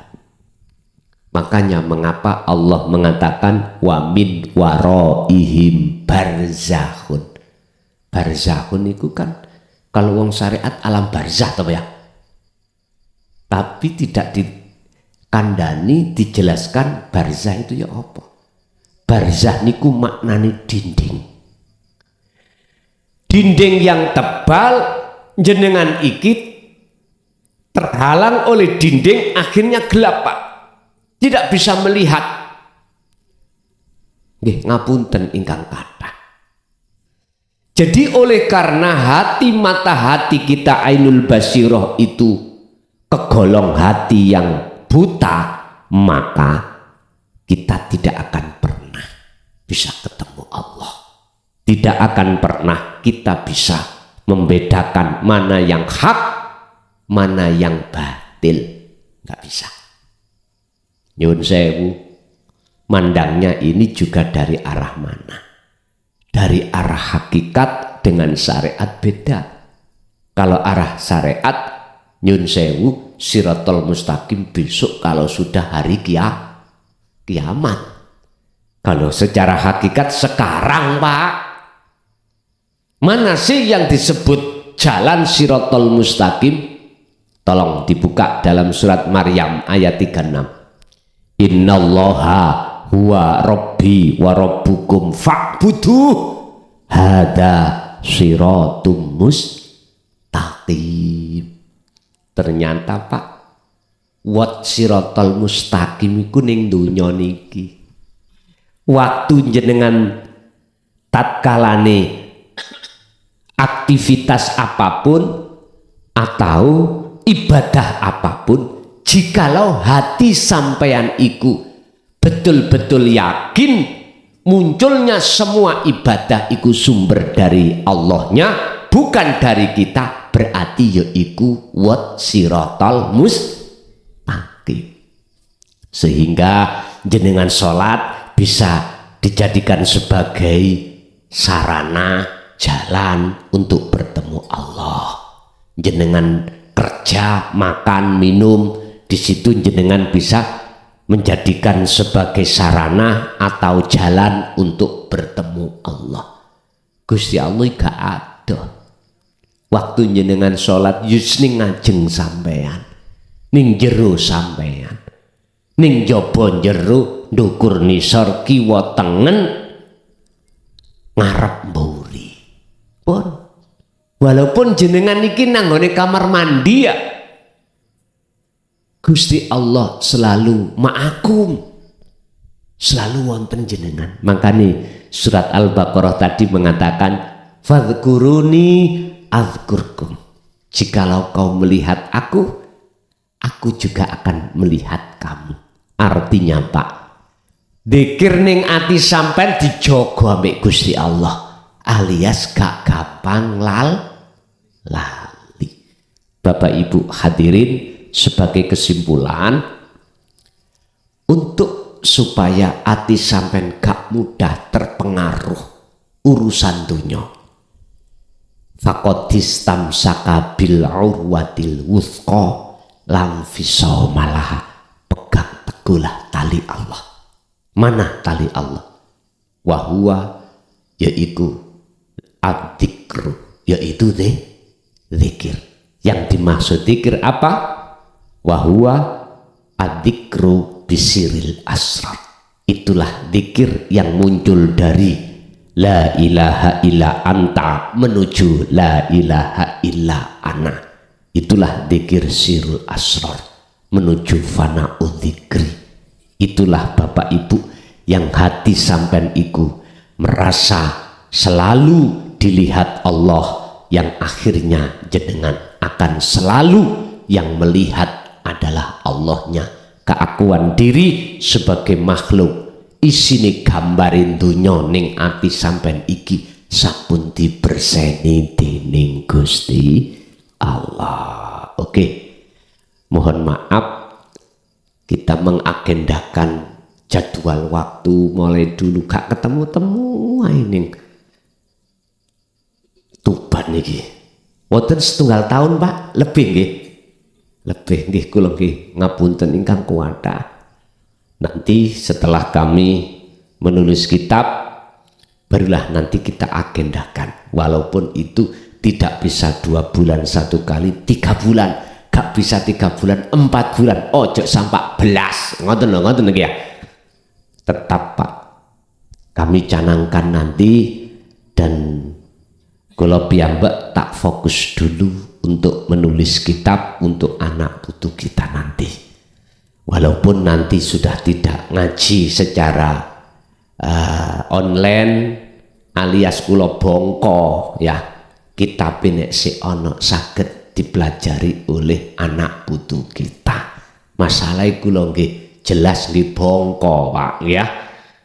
Makanya mengapa Allah mengatakan wa min waraihim barzakhun. Barzakhun itu kan kalau wong syariat alam barzah to ya. Tapi tidak dikandani dijelaskan barzah itu ya apa. Barzah niku maknane dinding. Dinding yang tebal jenengan iki terhalang oleh dinding, akhirnya gelap Pak. Tidak bisa melihat. Nggih, ngapunten ingkang kathah. Jadi oleh karena hati mata hati kita ainul basirah itu kegolong hati yang buta, maka kita tidak akan pernah bisa ketemu Allah. Tidak akan pernah kita bisa membedakan mana yang hak, mana yang batil. Nggak bisa. Nyun sewu, mandangnya ini juga dari arah mana? Dari arah hakikat dengan syariat beda. Kalau arah syariat, nyun sewu, siratal mustaqim besok kalau sudah hari kiamat. Kalau secara hakikat sekarang Pak. Mana sih yang disebut jalan siratal mustaqim? Tolong dibuka dalam surat Maryam ayat 36. Innallaha huwa rabbi wa rabbukum fa'buduh hada siratum mustaqim. Ternyata Pak, wat siratal mustaqim iku ning donya niki. Waktu jenengan tatkalane aktivitas apapun atau ibadah apapun, jikalau hati sampeyan iku betul-betul yakin munculnya semua ibadah iku sumber dari Allahnya, bukan dari kita, berarti yaiku wat siratal mustaqim. Sehingga jenengan sholat bisa dijadikan sebagai sarana jalan untuk bertemu Allah. Jenengan kerja, makan, minum, di situ jenengan bisa menjadikan sebagai sarana atau jalan untuk bertemu Allah. Gusti Allah gak ada waktu jenengan sholat yusning ngajeng sampean, ning jero sampean, ning jaba jero ndukur nisor kiwa tengen ngarep mburi pun, walaupun jenengan iki nanggone kamar mandi ya, Gusti Allah selalu ma'akum, selalu wonten jenengan. Makanya surat Al-Baqarah tadi mengatakan fadhkuruni azkurkum, jikalau kau melihat aku juga akan melihat kamu. Artinya Pak, dzikir ning ati sampean dijogo ambek Gusti Allah, alias gak gampang lali. Bapak Ibu hadirin, sebagai kesimpulan, untuk supaya hati sampean gak mudah terpengaruh urusan dunia, faqadis tamsaka bil urwatil wuthqa lam fisamalah, pegang teguhlah tali Allah. Mana tali Allah? Wahwa yaitu adzikru, yaitu zikir. Yang dimaksud zikir apa? Wahwa adzikru bisiril asrar, itulah zikir yang muncul dari la ilaha illa anta menuju la ilaha illa ana. Itulah zikir sirul asrar menuju fana'u dzikri. Itulah Bapak Ibu yang hati sampean iku merasa selalu dilihat Allah, yang akhirnya jenengan akan selalu yang melihat adalah Allahnya. Keakuan diri sebagai makhluk isine gambarin dunya ning ati sampean iki sampun diberseni dening Gusti Allah. Oke, mohon maaf kita mengagendakan jadwal waktu mulai dulu gak ketemu-temu ning Tuban niki. Wonten setunggal tahun Pak, lebih nggih. Lebih nggih kula nggih ngapunten ingkang kuwatah. Nanti setelah kami menulis kitab, barulah nanti kita agendakan. Walaupun itu tidak bisa 2 bulan 1 kali, 3 bulan, gak bisa 3 bulan, 4 bulan, ojo sampai belas, ngoten lho, ngoten ya. Tetap Pak, kami canangkan nanti, dan kula piyambak tak fokus dulu untuk menulis kitab untuk anak putu kita nanti. Walaupun nanti sudah tidak ngaji secara online alias kula bongko ya, kitab ini si ono saged dipelajari oleh anak putu kita. Masalah kula nggih jelas nggih bongko Pak ya,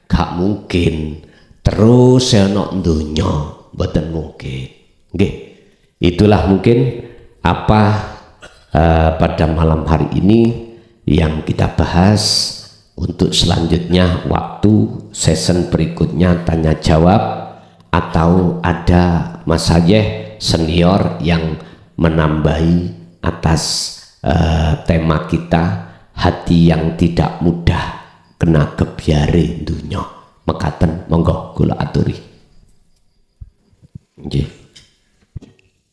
gak mungkin terus ono donya, mboten mungkin nggih. Itulah mungkin apa pada malam hari ini yang kita bahas. Untuk selanjutnya waktu season berikutnya tanya jawab, atau ada Mas Hayeh senior yang menambahi atas tema kita, hati yang tidak mudah kena kebiare dunya. Mekaten monggo kula aturi. Nggih.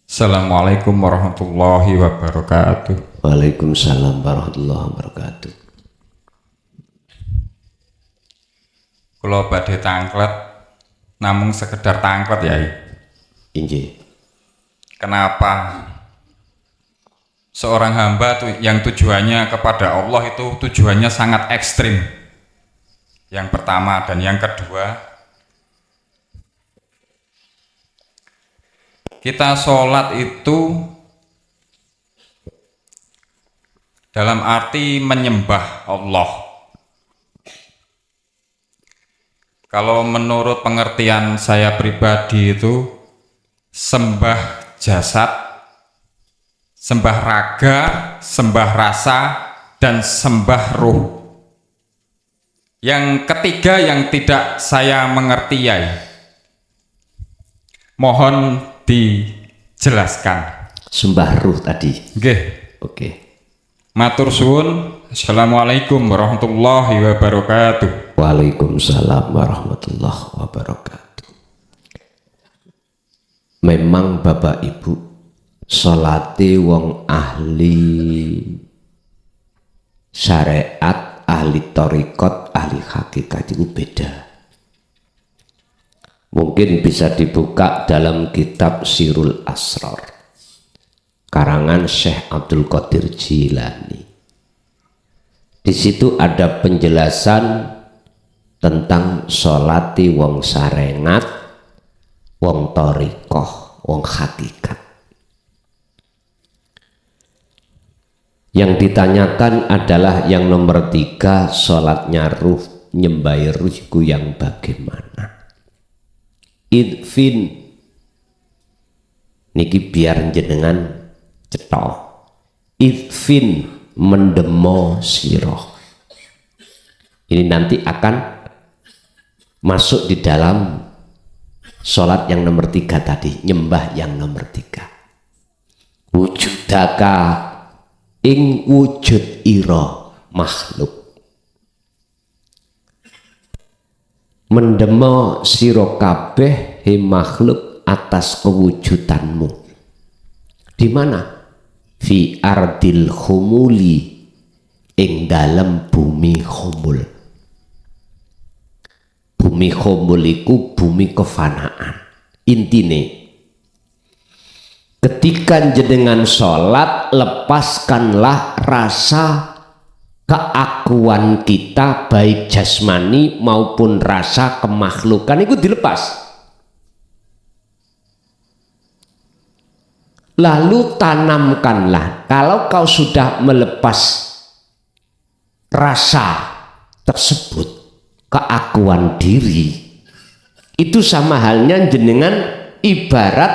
Assalamualaikum warahmatullahi wabarakatuh. Waalaikumsalam warahmatullahi wabarakatuh. Kula badhe tangklet, namung sekedar tangklet ya. Injih. Kenapa seorang hamba yang tujuannya kepada Allah itu tujuannya sangat ekstrim? Yang pertama dan yang kedua, kita sholat itu dalam arti menyembah Allah. Kalau menurut pengertian saya pribadi itu sembah jasad, sembah raga, sembah rasa, dan sembah ruh. Yang ketiga yang tidak saya mengerti, Yai, mohon dijelaskan. Sembah ruh tadi. Nggih. Oke. Matur suwun. Assalamualaikum warahmatullahi wabarakatuh. Waalaikumsalam warahmatullahi wabarakatuh. Memang Bapak Ibu, sholate wong ahli syariat, ahli thariqat, ahli hakikat itu beda. Mungkin bisa dibuka dalam kitab Sirul Asrar karangan Syekh Abdul Qadir Jilani. Di situ ada penjelasan tentang sholati wong sarengat, wong thariqah, wong hakikat. Yang ditanyakan adalah yang nomor 3, sholatnya ruh, nyembah ruh itu yang bagaimana? Idfin niki biar jenengan cetok. Idfin mendemo siroh. Ini nanti akan masuk di dalam sholat yang nomor 3 tadi, nyembah yang nomor 3. Wujudaka ing wujud ira makhluk. Mendemo sira kabeh he makhluk atas kewujudanmu. Di mana? Fi ardil khumuli, ing dalem bumi khumul. Bumi khumul iku bumi kefanaan. Intine ketika jenengan sholat, lepaskanlah rasa keakuan kita baik jasmani maupun rasa kemakhlukan itu dilepas. Lalu tanamkanlah, kalau kau sudah melepas rasa tersebut, keakuan diri, itu sama halnya jenengan ibarat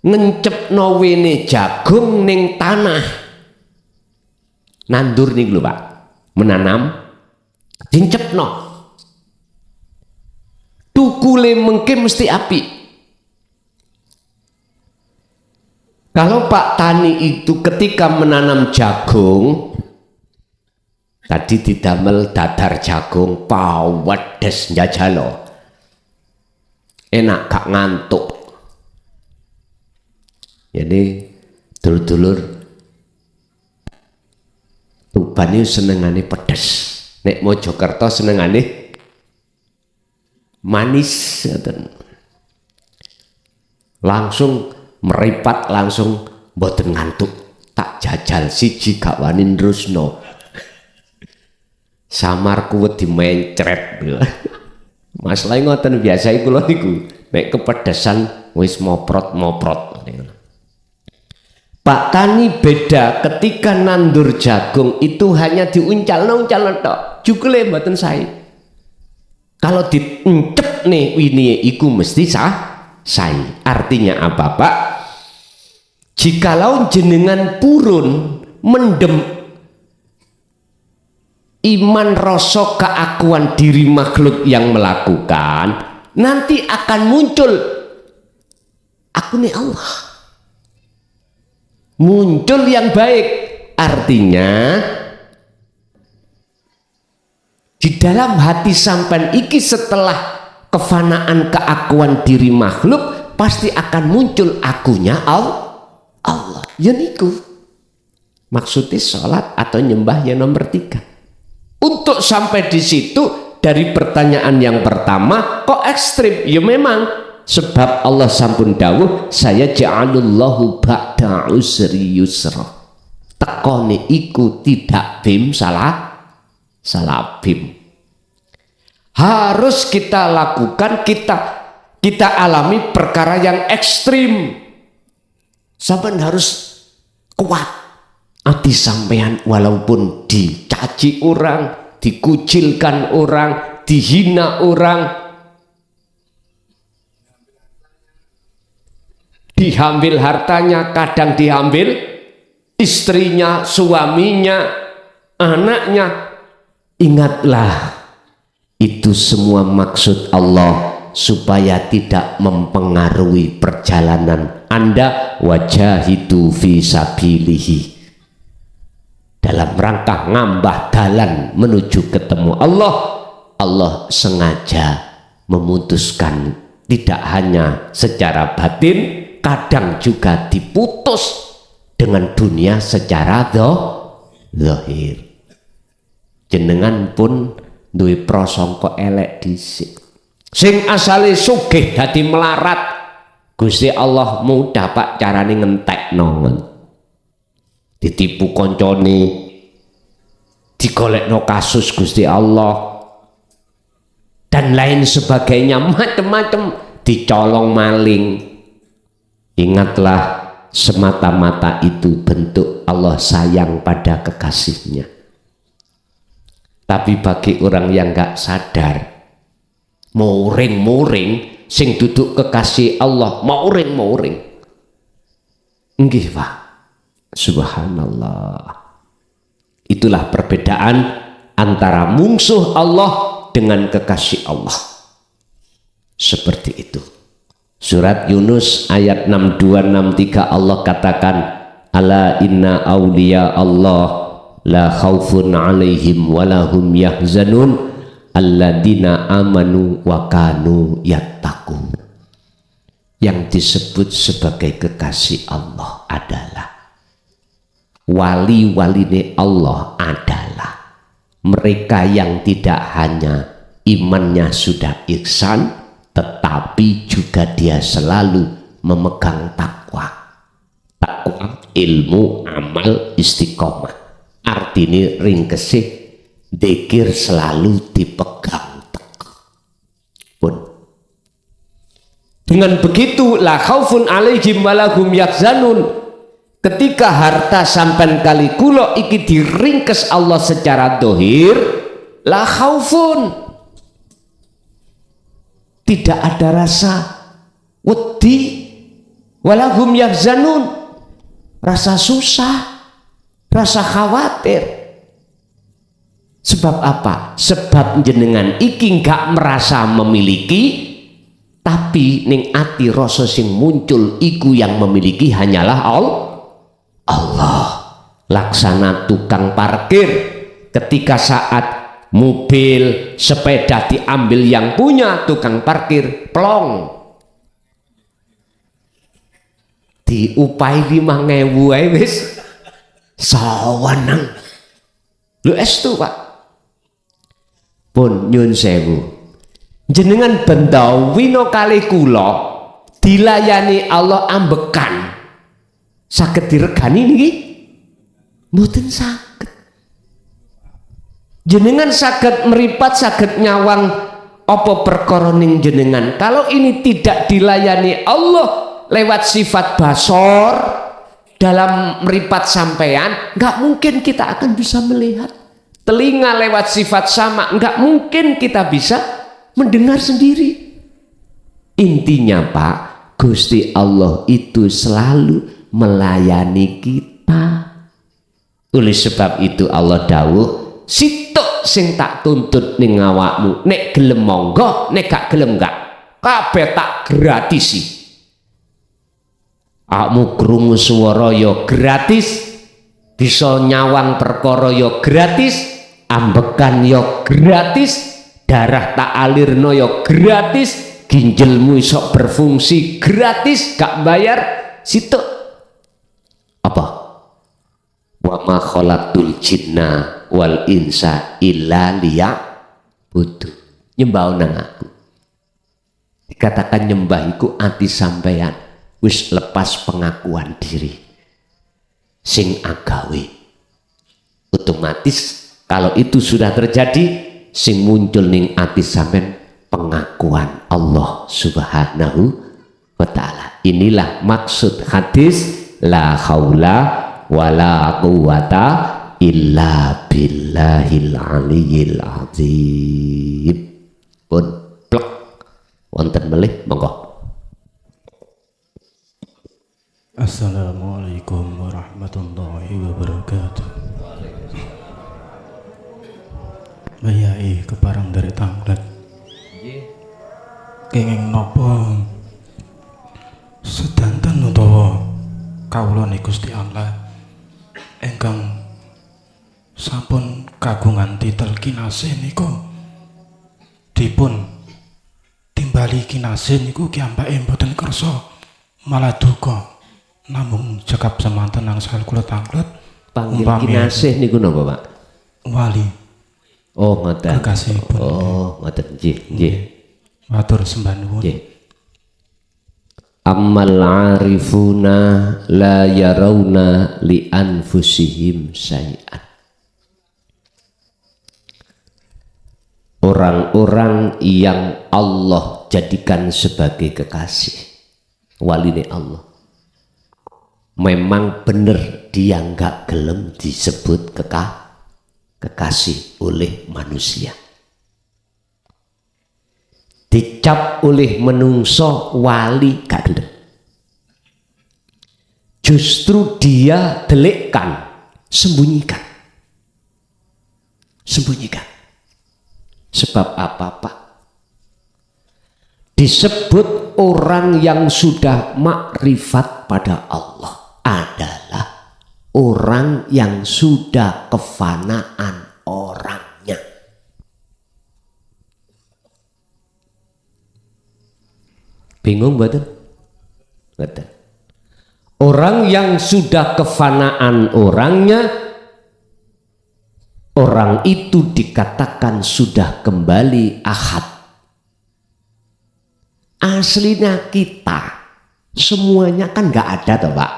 ngencepno wene jagung ning tanah. Nandur nih lho Pak, menanam dincepno. Tukule mungkin mesti api. Kalau Pak Tani itu ketika menanam jagung, tadi didamel dadar jagung, pawedes njajalo, enak gak ngantuk. Jadi dulur-dulur Tuban itu senengane pedes, nek Mojokerto senengane manis, langsung meripat, langsung mboten ngantuk, tak jajal siji gak wani nerusno. Samar kuwet dimencret. Masalah ngoten biasa iku lho niku, nek kepedesan wis moprot-moprot. Pak Tani beda, ketika nandur jagung itu hanya diuncal-uncal tok, jukule mboten sae. Kalau diencep nih ini iku mesti sae. Artinya apa Pak? Jikalau jenengan purun mendem iman rasa keakuan diri makhluk yang melakukan, nanti akan muncul aku nih Allah, muncul yang baik. Artinya di dalam hati sampean iki setelah kefanaan keakuan diri makhluk pasti akan muncul akunya Allah. Ya niku maksudnya sholat atau nyembah yang nomor 3. Untuk sampai di situ, dari pertanyaan yang pertama kok ekstrim? Ya memang, sebab Allah sampun dawuh, saya ja'alullahu ba'da usri yusra. Tekone iku tidak bim salah bim. Harus kita lakukan, kita alami perkara yang ekstrim. Sampean harus kuat hati sampean, walaupun dicaci orang, dikucilkan orang, dihina orang, diambil hartanya, kadang diambil istrinya, suaminya, anaknya. Ingatlah, itu semua maksud Allah supaya tidak mempengaruhi perjalanan Anda. Wajahidu fi sabilihi, dalam rangka ngambah dalan menuju ketemu Allah. Allah sengaja memutuskan tidak hanya secara batin, kadang juga diputus dengan dunia secara zahir. Jenengan pun duwe prasangka elek dhisik. Sing asale sugih dadi melarat, Gusti Allah mudah pak carane ngentekno. Ditipu koncone, digolekno kasus Gusti Allah dan lain sebagainya, macam-macam, dicolong maling. Ingatlah, semata-mata itu bentuk Allah sayang pada kekasihnya. Tapi bagi orang yang gak sadar, muring-muring sing duduk kekasih Allah, muring-muring. Nggih Pak, subhanallah. Itulah perbedaan antara musuh Allah dengan kekasih Allah. Seperti itu. Surat Yunus ayat 6263 Allah katakan, ala inna awliya Allah la khaufun alaihim walahum yahzanun alladzina amanu wa kanu yattaqun. Yang disebut sebagai kekasih Allah adalah wali-waline Allah adalah mereka yang tidak hanya imannya sudah ihsan, tetapi juga dia selalu memegang takwa. Takwa, ilmu, amal, istiqomah. Artinya ringkesih, dzikir selalu dipegang teguh. Pun dengan begitu, la khaufun alaihim walahum yahzanun. Ketika harta sampan kali kula iki diringkes Allah secara dohir, la khaufun, tidak ada rasa wedi, walahum yahzanun, rasa susah, rasa khawatir. Sebab apa? Sebab jenengan iki gak merasa memiliki, tapi ning ati rasa sing muncul iku yang memiliki hanyalah Allah. Laksana tukang parkir, ketika saat mobil, sepeda diambil yang punya, tukang parkir plong, diupai 5.000 ae wis sawanang. Lho estu Pak. Pun nyun sewu, jenengan bendawina kali kula dilayani Allah ambekan, saged diregani niki? Mboten saged. Jenengan saged meripat, saged nyawang apa perkara ning jenengan. Kalau ini tidak dilayani Allah lewat sifat basor dalam meripat sampean, nggak mungkin kita akan bisa melihat. Telinga lewat sifat sama, nggak mungkin kita bisa mendengar sendiri. Intinya Pak, Gusti Allah itu selalu melayani kita. Oleh sebab itu Allah dawuh, sitok sing tak tuntut ning awakmu, nek gelem monggo, nek gak gelem gak, kabeh tak gratisi. Awakmu krungu swara ya gratis, bisa nyawang perkara ya gratis, ambekan ya gratis, darah tak alirno ya gratis, ginjalmu iso berfungsi gratis, gak bayar. Sitok apa? Wa ma khalaqtul jinna wal insa illa liya'budun. Nyembah nang aku. Dikatakan nyembah iku ati sampeyan wis lepas pengakuan diri. Sing agawe. Otomatis kalau itu sudah terjadi, sing muncul ning ati sampeyan pengakuan Allah Subhanahu wa taala. Inilah maksud hadis la haula wala quwata illa billahil aliyyil azim. Pun plek wonten melih monggo. Assalamualaikum warahmatullahi wabarakatuh. Bayai keparang dari tanglet kenging nopo sedanten utawa kawula Gusti Allah ingkang sampun kagungan titel kinasih niku dipun timbali kinasih niku kiambake mboten kersa malah duka namung cekap semanten angsal kula tanglet Panggil kinasih niku napa, Pak? wali. Oh, ngoten. Kekasihipun. Oh, ngoten nggih, nggih. Matur sembah nuwun. Nggih. Ammal arifuna la yarawna li anfusihim syai'an. Orang-orang yang Allah jadikan sebagai kekasih, waline Allah, memang benar dia nggak gelem disebut kekasih oleh manusia. Dicap oleh menungso wali gak gelem. Justru dia delikkan, sembunyikan. Sebab apa, Pak? Disebut orang yang sudah makrifat pada Allah adalah orang yang sudah kefanaan orangnya. Bingung betul? Betul. Orang yang sudah kefanaan orangnya, orang itu dikatakan sudah kembali ahad. Aslinya kita semuanya kan nggak ada toh, Pak.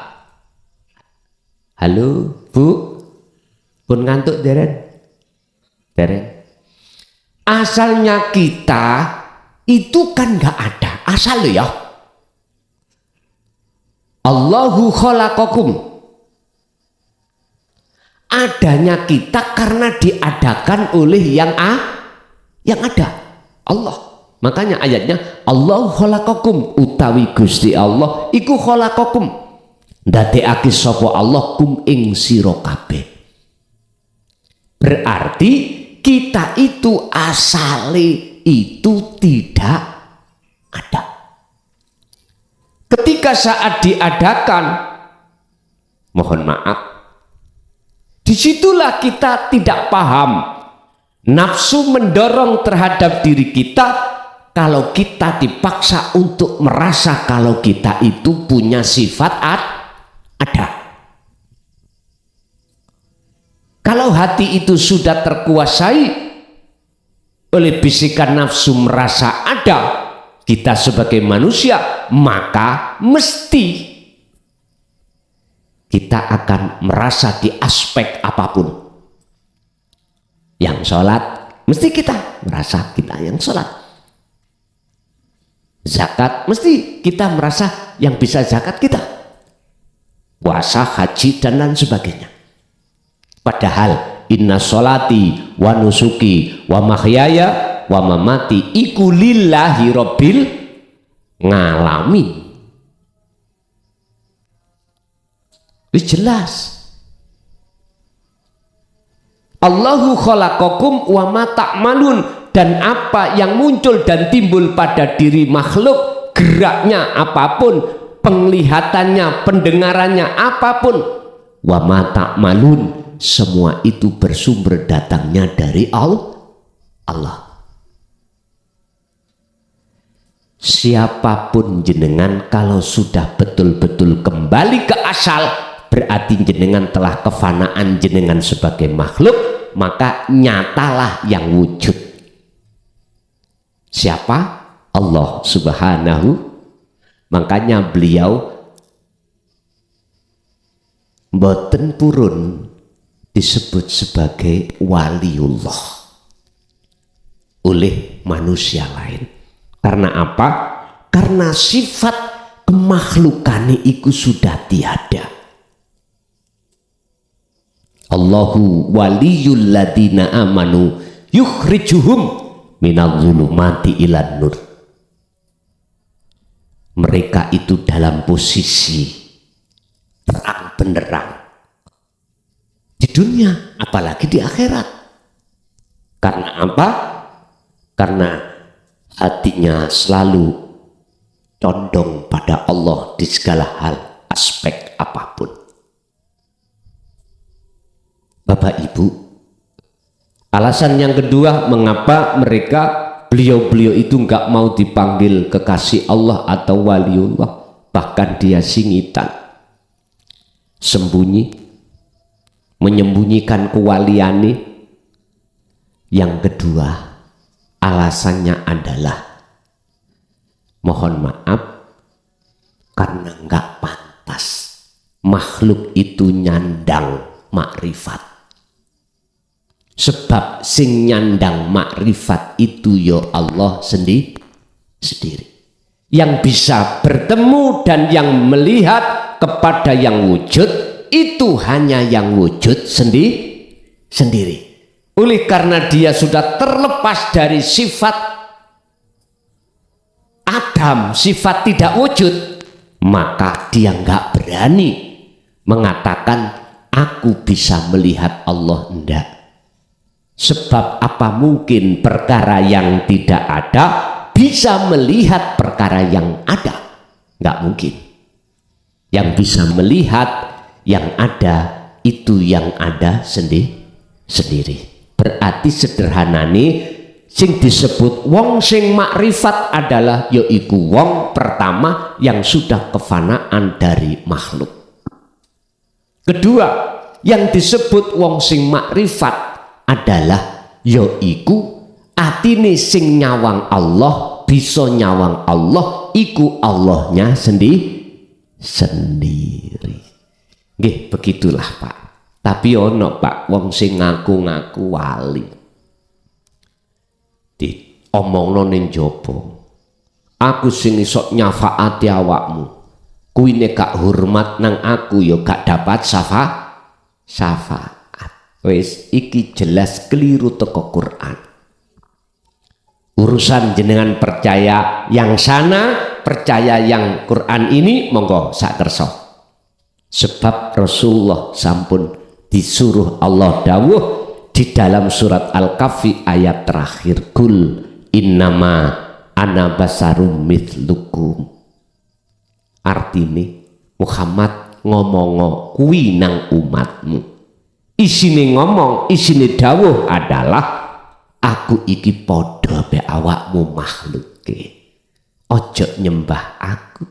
Halo Bu, pun ngantuk deren? Asalnya kita itu kan nggak ada, asal lo ya. Allahu khalaqakum. Adanya kita karena diadakan oleh yang ada, Allah. Makanya ayatnya Allahu khalaqakum, utawi Gusti Allah iku khalaqakum, ndadekake sapa Allah kum ing sira kabeh. Berarti kita itu asale itu tidak ada. Ketika saat diadakan, mohon maaf, disitulah kita tidak paham. Nafsu mendorong terhadap diri kita. Kalau kita dipaksa untuk merasa kalau kita itu punya sifat ada. Kalau hati itu sudah terkuasai oleh bisikan nafsu merasa ada, kita sebagai manusia, maka mesti kita akan merasa di aspek apapun. Yang sholat, mesti kita merasa kita yang sholat. Zakat, mesti kita merasa yang bisa zakat kita. Puasa, haji, dan lain sebagainya. Padahal inna sholati wa nusuki wa mahyaya wa mamati iku lillahi rabbil ngalamin. Itu jelas. Allahu khalaqakum wa ma ta'malun, dan apa yang muncul dan timbul pada diri makhluk, geraknya apapun, penglihatannya, pendengarannya apapun, wa ma ta'malun, semua itu bersumber datangnya dari Allah. Siapapun jenengan kalau sudah betul-betul kembali ke asal, berarti jenengan telah kefanaan jenengan sebagai makhluk, maka nyatalah yang wujud. Siapa? Allah Subhanahu. Makanya beliau mboten purun disebut sebagai waliullah oleh manusia lain. Karena apa? Karena sifat kemakhlukannya itu sudah tiada. Allahu waliyul ladina amanu yukhrijuhum minal zulumati ilan nur. Mereka itu dalam posisi terang benderang di dunia, apalagi di akhirat. Karena apa? Karena hatinya selalu condong pada Allah di segala hal, aspek apapun. Bapak Ibu, alasan yang kedua mengapa beliau itu nggak mau dipanggil kekasih Allah atau waliullah, bahkan dia singitan, sembunyi, menyembunyikan kewaliane. Yang kedua, alasannya adalah mohon maaf, karena nggak pantas makhluk itu nyandang makrifat. Sebab sing nyandang makrifat itu ya Allah sendiri, yang bisa bertemu dan yang melihat kepada yang wujud itu hanya yang wujud sendiri. Oleh karena dia sudah terlepas dari sifat Adam, sifat tidak wujud, maka dia nggak berani mengatakan aku bisa melihat Allah. Enggak. Sebab apa mungkin perkara yang tidak ada bisa melihat perkara yang ada? Nggak mungkin. Yang bisa melihat yang ada itu yang ada sendiri. Berarti sederhanane sing disebut wong sing makrifat adalah yaiku wong pertama yang sudah kefanaan dari makhluk. Kedua, yang disebut wong sing makrifat adalah yaiku atine sing nyawang Allah, bisa nyawang Allah, iku Allahnya sendiri. Nggih, begitulah Pak. Tapi ono Pak wong sing ngaku-ngaku wali. Diomongno ning jaba. Aku sing iso nyafaati awakmu. Kuwi nek gak hormat nang aku ya gak dapat syafaat. Wis iki jelas keliru teko Quran. Urusan jenengan percaya yang sana, percaya yang Quran ini, monggo sak kersa. Sebab Rasulullah sampun disuruh Allah dawuh di dalam surat Al-Kahfi ayat terakhir, kul innama ana basarum mithlukum. Artine Muhammad ngomongo kuwi nang umatmu. Isine ngomong, isine dawuh adalah aku iki padha be awakmu makhluke. Ojo nyembah aku,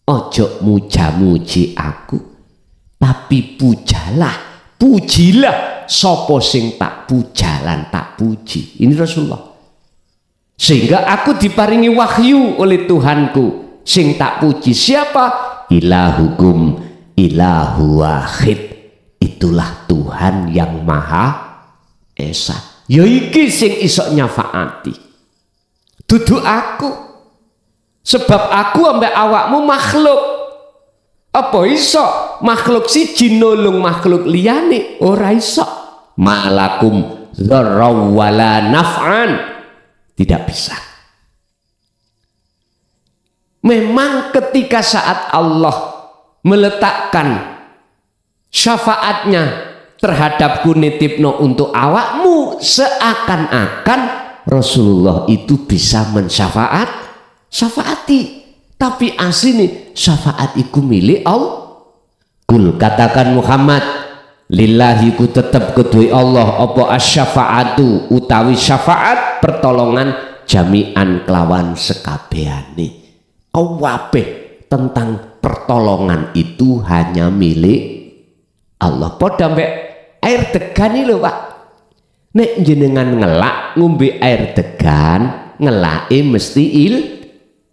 ojo muja-muji aku, tapi pujilah sapa sing tak pujalan tak puji. Ini Rasulullah. Sehingga aku diparingi wahyu oleh Tuhanku, sing tak puji siapa? Ilahukum ilahu wahid. Itulah Tuhan yang Maha Esa. Ya iki sing iso nyafaati. Dudu aku. Sebab aku ambek awakmu makhluk. Apa iso makhluk siji nulung makhluk liyane? Ora iso. Malakum dzarraw wala naf'an. Tidak bisa. Memang ketika saat Allah meletakkan syafaatnya terhadapku nitipno untuk awakmu, seakan-akan Rasulullah itu bisa syafaati, tapi asli syafaat iku milik Allah. Kul katakan Muhammad, lillahi ku tetep kedue Allah apa asyafaatu utawi syafaat pertolongan jami'an kelawan sekabehane. Kabeh tentang pertolongan itu hanya milik Allah. Padha mbek air degan iki lho Pak. Nek jenengan ngelak ngombe air degan, ngelake mesti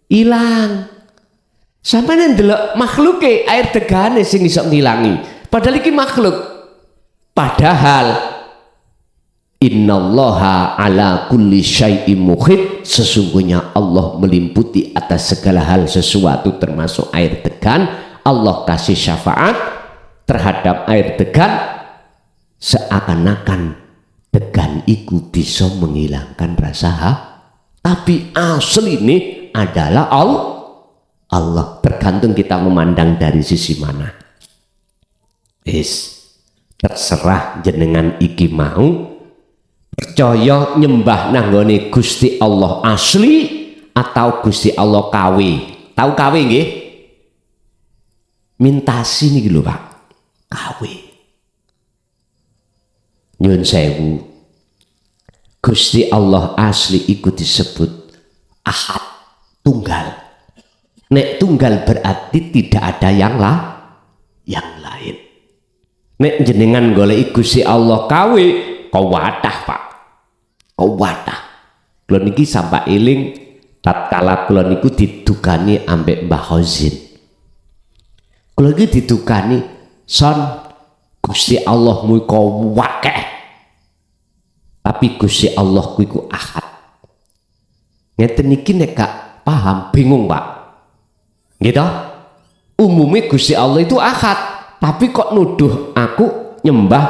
ilang. Sampeyan ndelok makhluke air degane sing iso ngilangi. Padahal iki makhluk. Padahal innallaha ala kulli syai'in muhit, sesungguhnya Allah meliputi atas segala hal sesuatu termasuk air degan. Allah kasih syafaat terhadap air degan seakan-akan degan iku bisa menghilangkan rasa tapi asli ini adalah Allah. Tergantung kita memandang dari sisi mana. Terserah jenengan iki mau percaya nyembah nanggone Gusti Allah asli atau Gusti Allah KW. Tahu KW nggih? Mintasi niki lho Pak. KW. Nyun sewu. Gusti Allah asli iku disebut Ahad, tunggal. Nek tunggal berarti tidak ada yang lain. Nek jenengan golek Gusti Allah KW, kawadah Pak. Kawadah. Kula niki sampai eling tatkala kula niku didukani ambek Mbah Khozin. Kula iki didukani, "Son, Gusti Allahmu iku wakeh. Tapi Gusti Allah ku iku Ahad." Ngeten niki nek gak paham bingung Pak. Gitu? Umumnya Gusti Allah itu Ahad, tapi kok nuduh aku nyembah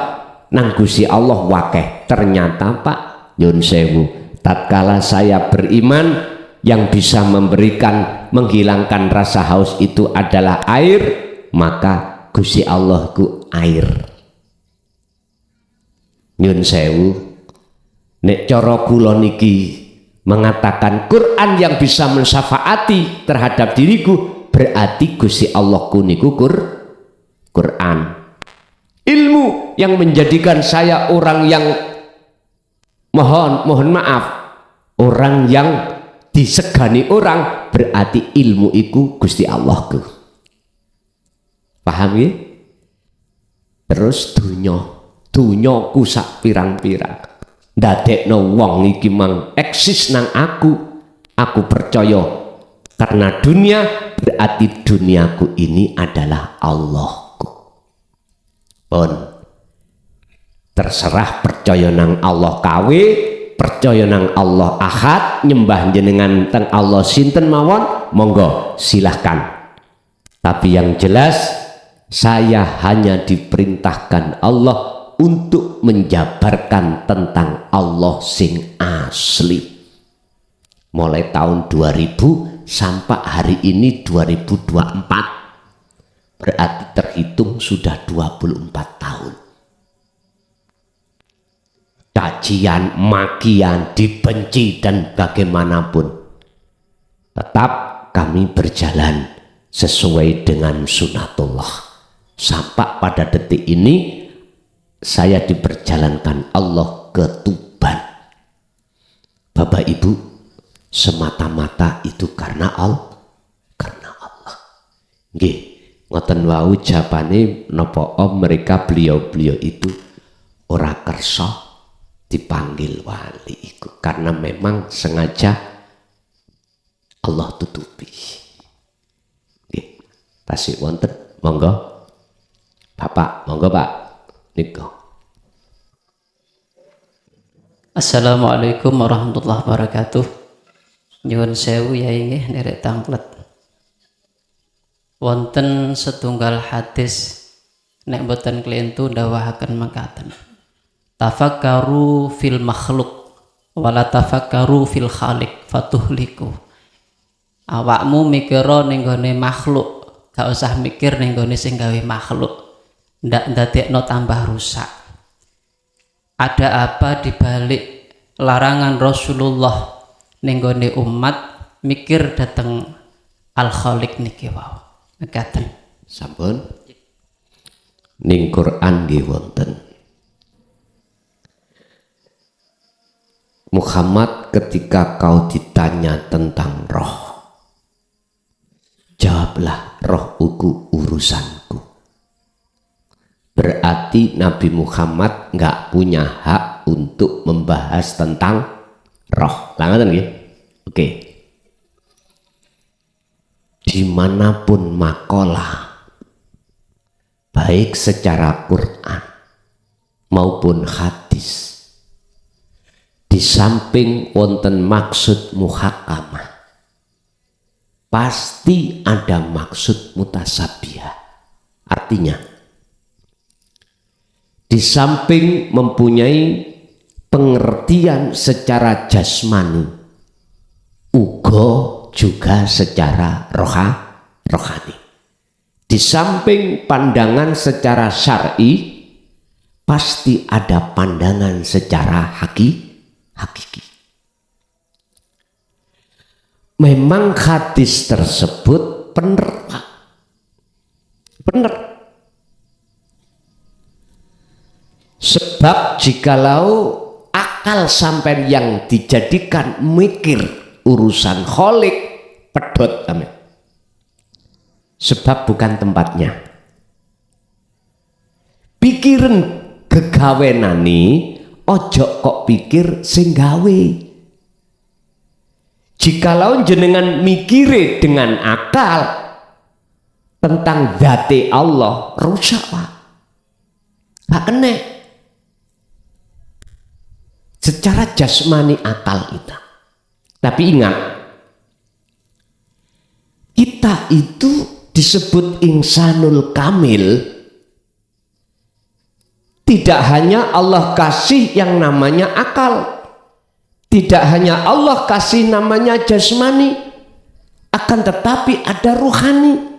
nang Gusti Allah wakeh. Ternyata Pak Yun Sewu, tatkala saya beriman yang bisa menghilangkan rasa haus itu adalah air, maka Gusti Allah ku air. Yun Sewu, nek cara kula niki mengatakan Quran yang bisa mensyafaati terhadap diriku, berarti Gusti Allah ku niku Quran. Ilmu yang menjadikan saya orang yang mohon maaf, orang yang disegani orang, berarti ilmu iku Gusti Allah ku. Paham ya? Terus dunya ku sak pirang-pirang. Ndadekno wong iki mang eksis nang aku percaya karena dunia berarti duniaku ini adalah Allahku. Pun terserah percaya nang Allah KW, percaya nang Allah Ahad, nyembah jenengan teng Allah sinten mawon, monggo silahkan. Tapi yang jelas saya hanya diperintahkan Allah untuk menjabarkan tentang Allah sing asli. Mulai tahun 2000 sampai hari ini 2024, berarti terhitung sudah 24 tahun. Cacian, makian, dibenci dan bagaimanapun, tetap kami berjalan sesuai dengan sunatullah. Sampai pada detik ini saya diperjalankan Allah ke Tuban. Bapak Ibu, semata-mata itu karena Allah. Nggih, ngoten wau jawabane napa mereka beliau-beliau itu ora kersa dipanggil wali iku karena memang sengaja Allah tutupi. Nggih, tasih wonten, monggo. Bapak, monggo Pak. Niku. Assalamualaikum warahmatullahi wabarakatuh. Nyuwun sewu yai nggih nderek tanglet. Wonten setunggal hadis nek boten klientu dawahaken mekaten. Tafakkaru fil makhluk wala tafakkaru fil khaliq fatuhliku. Awakmu mikira ning gone makhluk, gak usah mikir ning gone sing gawe makhluk. Ndak ndadekno tambah rusak. Ada apa dibalik larangan Rasulullah ning gone umat mikir dateng Al-Khaliq niki wau. Mekaten. Sampun. Ning Quran nggih wonten. Muhammad, ketika kau ditanya tentang roh, jawablah roh uku urusanku. Berarti Nabi Muhammad nggak punya hak untuk membahas tentang roh. Langaten nggih? Oke. Dimanapun makalah, baik secara Quran maupun hadis, di samping wonten maksud muhakamah, pasti ada maksud mutasabihah. Artinya, di di samping mempunyai pengertian secara jasmani, uga juga secara rohani. Di samping pandangan secara syar'i, pasti ada pandangan secara hakiki. Memang hadis tersebut benar, Pak. Benar. Sebab jikalau akal sampai yang dijadikan mikir urusan kholik, pedot kami. Sebab bukan tempatnya. Pikiran gegawenani, ojo kok pikir sing gawe. Jikalau jenengan mikire dengan akal tentang dzati Allah, rusak Pak. Gak kena. Secara jasmani akal kita. Tapi ingat, kita itu disebut insanul kamil. Tidak hanya Allah kasih yang namanya akal, tidak hanya Allah kasih namanya jasmani, akan tetapi ada ruhani.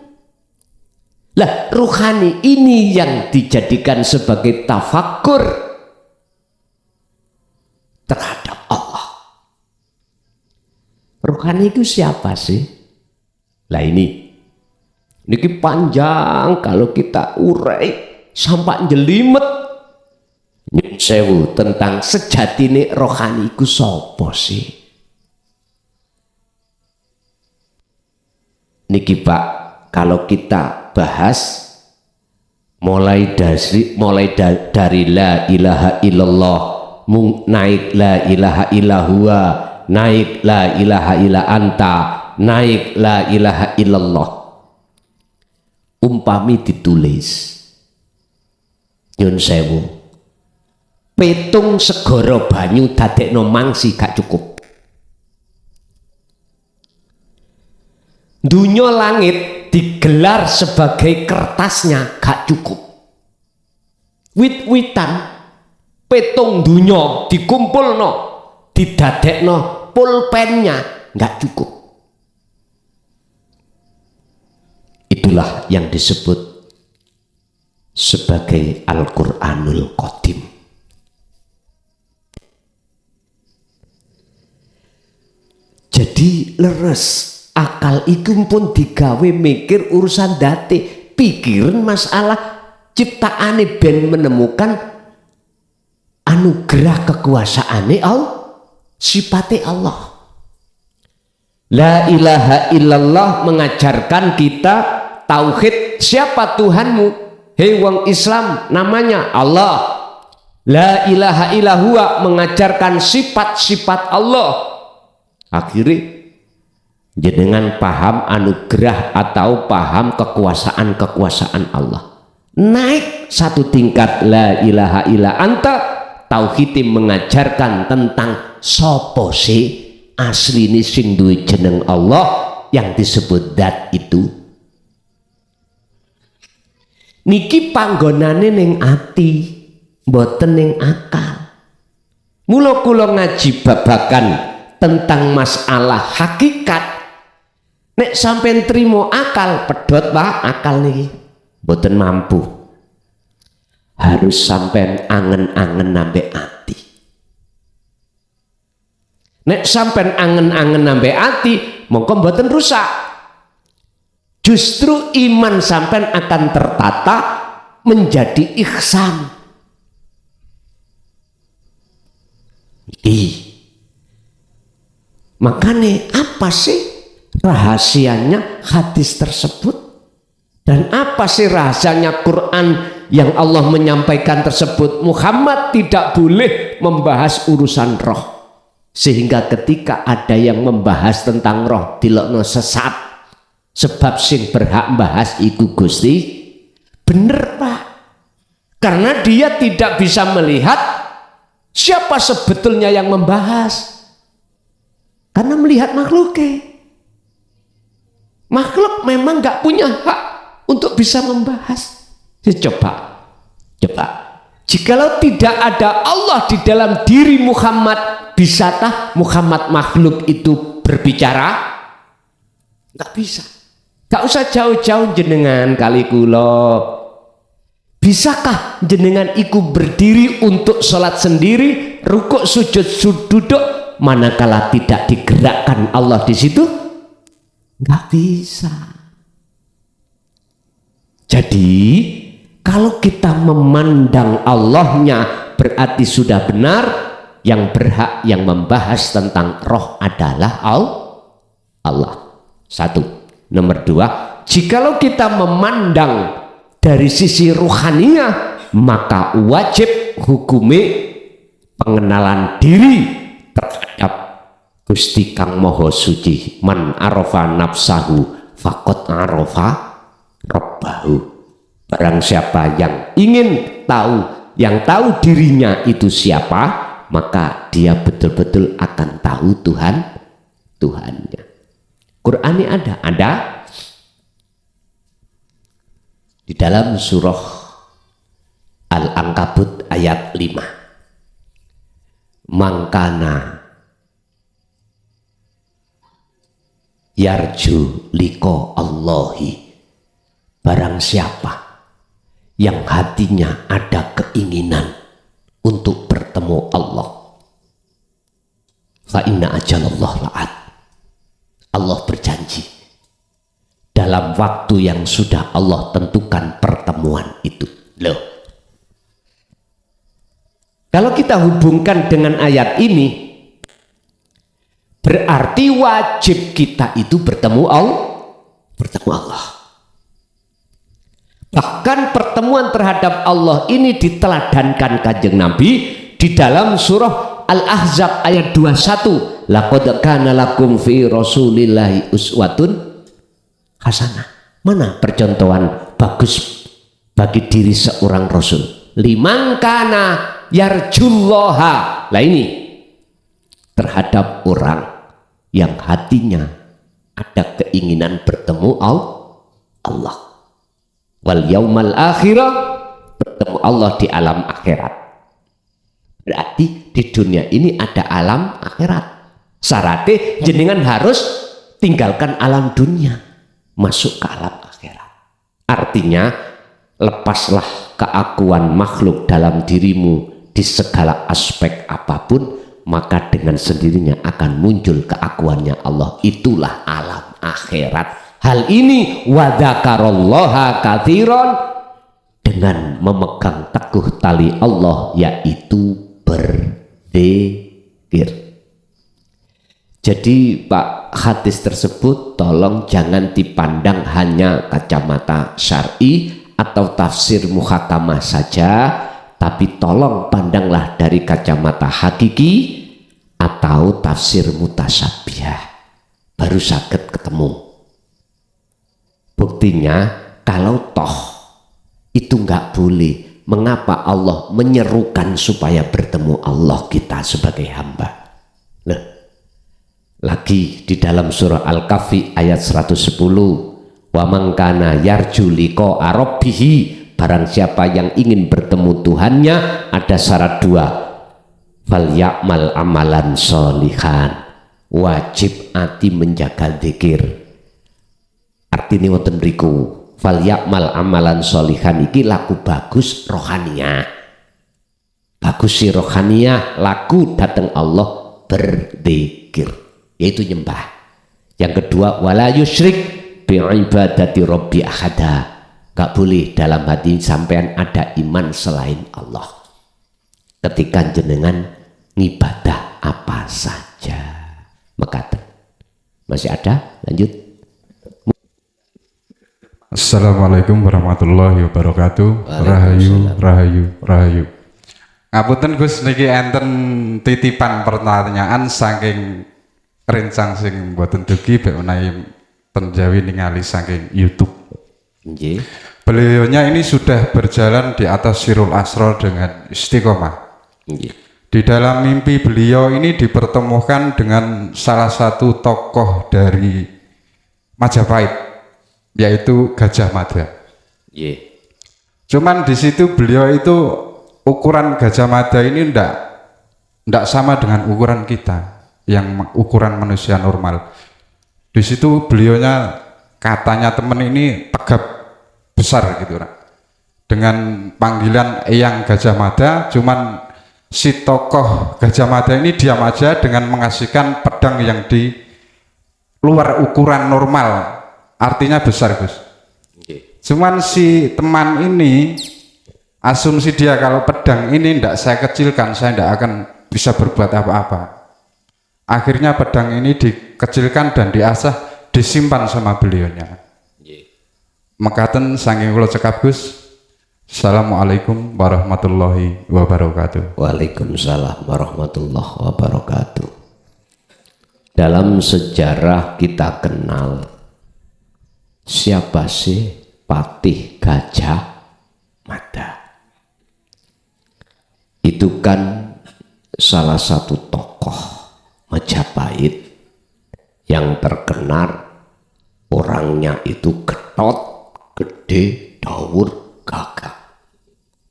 Lah, ruhani ini yang dijadikan sebagai tafakkur terhadap Allah. Ruhani itu siapa sih? Lah ini panjang kalau kita urai sampai jelimet. Nyun sewu tentang sejatine rohani iku sapa sih? Niki Pak, kalau kita bahas mulai dari la ilaha illallah, naik la ilaha illahua, naik la ilaha illa anta, naik la ilaha illallah. Umpami ditulis nyun sewu, petung segara banyu dadekno mangsi gak cukup. Dunia langit digelar sebagai kertasnya gak cukup. Wit-witan petung dunia dikumpulno didadekno pulpennya gak cukup. Itulah yang disebut sebagai Al-Qur'anul Qadim. Jadi leres, akal iku pun digawe mikir urusan date, pikiran masalah ciptaane ben menemukan anugerah kekuasaane Allah, sifate Allah. La ilaha illallah mengajarkan kita tauhid, siapa Tuhanmu? Hei wong Islam, namanya Allah. La ilaha illahua mengajarkan sifat-sifat Allah. Akhirnya jenengan paham anugerah atau paham kekuasaan Allah. Naik satu tingkat, la ilaha illa anta, tauhid mengajarkan tentang sopo sih asline sing duwe jeneng Allah yang disebut zat itu. Niki panggonane ning ati, mboten ning akal. Mula kula ngaji babakan tentang masalah hakikat. Nek sampean trimo akal, pedot Pak, akal niki mboten mampu. Harus sampean angen-angen nambe ati. Nek sampean angen-angen nambe ati, mongko mboten rusak. Justru iman sampean akan tertata menjadi ihsan. Makanya apa sih rahasianya hadis tersebut? Dan apa sih rahasianya Quran yang Allah menyampaikan tersebut? Muhammad tidak boleh membahas urusan roh, sehingga ketika ada yang membahas tentang roh dilokno sesat. Sebab sing berhak bahas iku Gusti. Bener Pak, karena dia tidak bisa melihat siapa sebetulnya yang membahas, karena melihat makhluknya. Makhluk memang gak punya hak untuk bisa membahas. Coba Jikalau tidak ada Allah di dalam diri Muhammad, bisakah Muhammad makhluk itu berbicara? Nggak bisa. Nggak usah jauh-jauh jenengan kali kula. Bisakah jenengan iku berdiri untuk sholat sendiri, rukuk sujud duduk, manakala tidak digerakkan Allah di situ? Nggak bisa. Jadi kalau kita memandang Allahnya berarti sudah benar, yang berhak yang membahas tentang roh adalah Allah. Satu. Nomor dua, jikalau kita memandang dari sisi ruhaniyah, maka wajib hukumi pengenalan diri terhadap Gusti Kang Moho Suci. Man arofa nafsahu faqad arofa rabbahu. Barang siapa yang ingin tahu, yang tahu dirinya itu siapa, maka dia betul-betul akan tahu Tuhannya. Qur'annya ada di dalam surah Al-Ankabut ayat 5. Mangkana yarju liko Allahi, barang siapa yang hatinya ada keinginan untuk bertemu Allah, fa inna ajalallah la'at, Allah berjanji dalam waktu yang sudah Allah tentukan pertemuan itu. Loh, kalau kita hubungkan dengan ayat ini, berarti wajib kita itu bertemu Allah. Bahkan pertemuan terhadap Allah ini diteladankan Kanjeng Nabi di dalam surah Al-Ahzab ayat 21. Laqad kana lakum fi Rasulillahi uswatun hasanah. Mana percontohan bagus bagi diri seorang Rasul? Liman kana yarjullaha. Lah ini terhadap orang yang hatinya ada keinginan bertemu Allah. Wal yaumal akhirah, bertemu Allah di alam akhirat. Berarti di dunia ini ada alam akhirat. Syaratnya jenengan harus tinggalkan alam dunia, masuk ke alam akhirat. Artinya lepaslah keakuan makhluk dalam dirimu di segala aspek apapun, maka dengan sendirinya akan muncul keakuannya Allah. Itulah alam akhirat. Hal ini wadzakarallaha katsiran, dengan memegang teguh tali Allah, yaitu berzikir. Jadi Pak, hadis tersebut tolong jangan dipandang hanya kacamata syar'i atau tafsir muhakamah saja, tapi tolong pandanglah dari kacamata hakiki atau tafsir mutasyabihah, baru saged ketemu. Buktinya kalau toh itu nggak boleh, mengapa Allah menyerukan supaya bertemu Allah kita sebagai hamba? Nah, lagi di dalam surah Al-Kahfi ayat 110, wa man kana yarju liqa'a rabbih, barang siapa yang ingin bertemu Tuhannya, ada syarat dua, fal ya'mal amalan sholihan, wajib ati menjaga zikir. Artinya wonten mriku, fal ya'mal amalan sholihan iki laku bagus rohaniyah. Bagus si rohaniyah, laku datang Allah berzikir, yaitu nyembah. Yang kedua, wala yusyrik bi ibadati rabbi ahada. Gak boleh dalam hati sampean ada iman selain Allah ketika jenengan ngibadah apa saja. Maka masih ada, lanjut. Assalamualaikum warahmatullahi wabarakatuh. Rahayu. Ngapunten Gus, niki enten titipan pertanyaan saking rencang sing mboten dugi bek menawi penjawi ningali saking YouTube. Nggih. Beliaunya ini sudah berjalan di atas Sirul Asrar dengan istiqomah. Nggih. Di dalam mimpi beliau ini dipertemukan dengan salah satu tokoh dari Majapahit, yaitu Gajah Mada. Yeah. Cuman di situ beliau itu ukuran Gajah Mada ini ndak sama dengan ukuran kita yang ukuran manusia normal. Di situ beliaunya katanya temen ini tegap besar gitu, dengan panggilan Eyang Gajah Mada, cuman si tokoh Gajah Mada ini diam aja dengan mengasihkan pedang yang di luar ukuran normal, artinya besar, Gus. Cuman si teman ini asumsi dia kalau pedang ini ndak saya kecilkan, saya ndak akan bisa berbuat apa-apa. Akhirnya pedang ini dikecilkan dan diasah, disimpan sama beliaunya. Mekaten saking kula cekap, Gus. Assalamualaikum warahmatullahi wabarakatuh. Waalaikumsalam warahmatullahi wabarakatuh. Dalam sejarah kita kenal siapa sih Patih Gajah Mada. Itu kan salah satu tokoh Majapahit yang terkenal, orangnya itu ketot, gede, daur, gagah.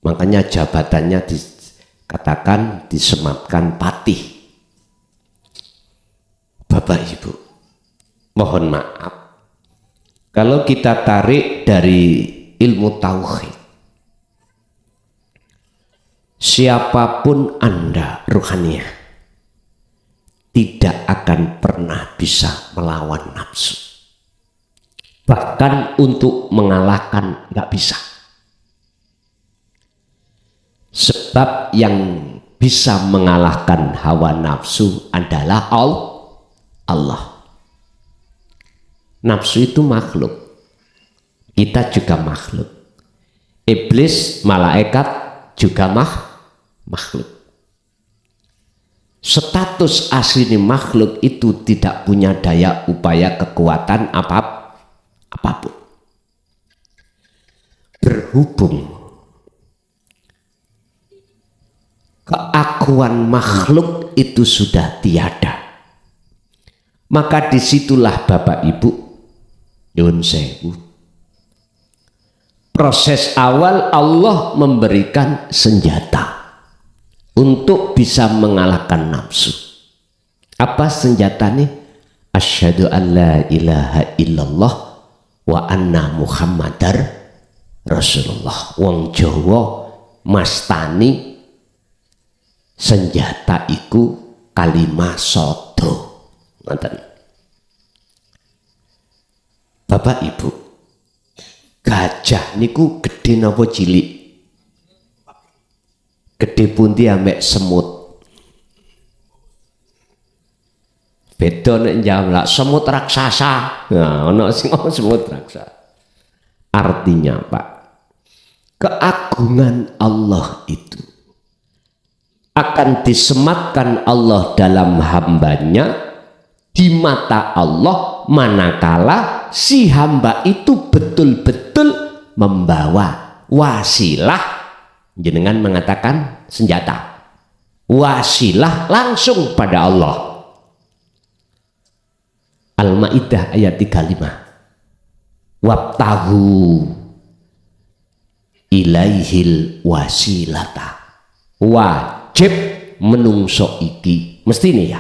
Makanya jabatannya dikatakan disematkan patih. Bapak Ibu, mohon maaf kalau kita tarik dari ilmu tauhid, siapapun Anda ruhaniah tidak akan pernah bisa melawan nafsu, bahkan untuk mengalahkan nggak bisa. Sebab yang bisa mengalahkan hawa nafsu adalah Allah. Nafsu itu makhluk, kita juga makhluk. Iblis, malaikat juga makhluk. Status asli makhluk itu tidak punya daya upaya kekuatan apapun. Berhubung keakuan makhluk itu sudah tiada, maka disitulah Bapak Ibu, nyuwun sewu, proses awal Allah memberikan senjata untuk bisa mengalahkan nafsu. Apa senjatanya? Asyhadu an la ilaha illallah wa anna muhammadar rasulullah. Wong Jawa mastani senjata iku kalimah sodo. Ngoten. Bapak Ibu, gajah niku gede napa cilik? Gede pundi ambek semut. Beda nek njawab semut raksasa. Nah, ana sing semut raksasa. Artinya, Pak, keagungan Allah itu akan disematkan Allah dalam hambanya di mata Allah manakala si hamba itu betul-betul membawa wasilah, jenengan mengatakan senjata, wasilah langsung pada Allah. Al-Maidah ayat 35. Wabtahu ilaihil wasilata. Wajib menungso iki mesti ya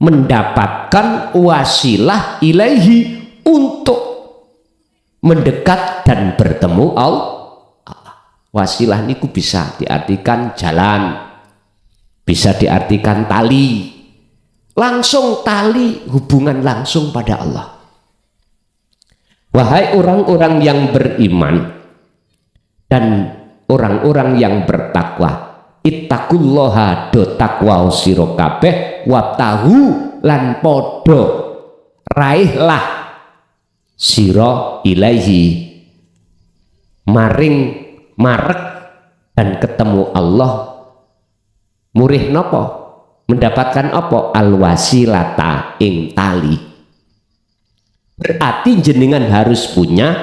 mendapatkan wasilah ilaihi untuk mendekat dan bertemu Allah. Wasilah niku bisa diartikan jalan, bisa diartikan tali, langsung tali hubungan langsung pada Allah. Wahai orang-orang yang beriman dan orang-orang yang bertakwa, ittaqullaha do takwa sira kabeh wabtahu lan podo raihlah sira ilaihi maring marek dan ketemu Allah. Murih nopo? Mendapatkan apa? Al-wasilata ing tali. Berarti jenengan harus punya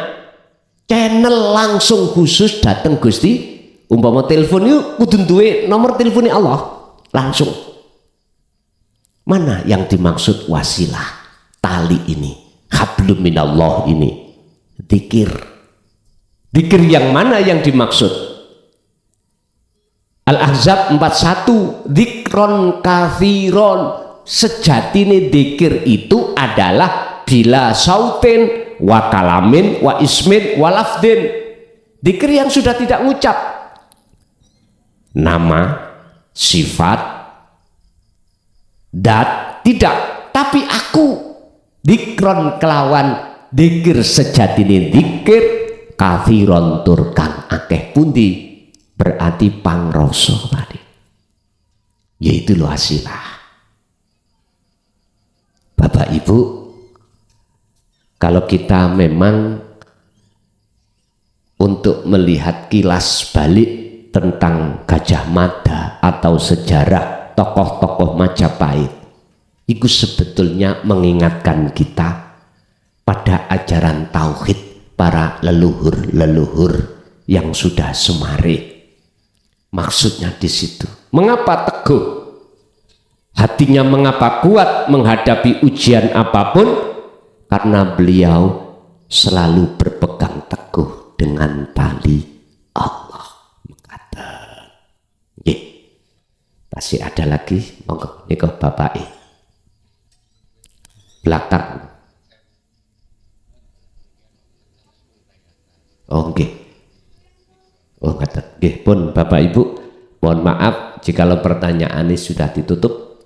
channel langsung khusus datang Gusti. Umpama telepon itu kudu duwe nomor teleponnya Allah langsung. Mana yang dimaksud wasilah? Tali ini, hablum minallah ini, dzikir. Dzikir yang mana yang dimaksud? Al-Ahzab 41, dzikron katsiron, sejatine dzikir itu adalah bila sautin wa kalamin wa ismin wa lafdin, dzikir yang sudah tidak ngucap nama, sifat, dat, tidak, tapi aku dzikron kelawan dzikir sejatine dzikir katsiron tur kang akeh pundi, berarti pangrasa tadi, yaitu lo wasilah. Bapak Ibu, kalau kita memang untuk melihat kilas balik tentang Gajah Mada atau sejarah tokoh-tokoh Majapahit, itu sebetulnya mengingatkan kita pada ajaran tauhid para leluhur-leluhur yang sudah sumare. Maksudnya di situ. Mengapa teguh? Hatinya mengapa kuat menghadapi ujian apapun? Karena beliau selalu berpegang teguh dengan tali Allah. Masih ada lagi? Monggo niko Bapak belakang. Oh nggih. Oh ngaten. Nggih pun Bapak Ibu, mohon maaf jikalau pertanyaan ini sudah ditutup.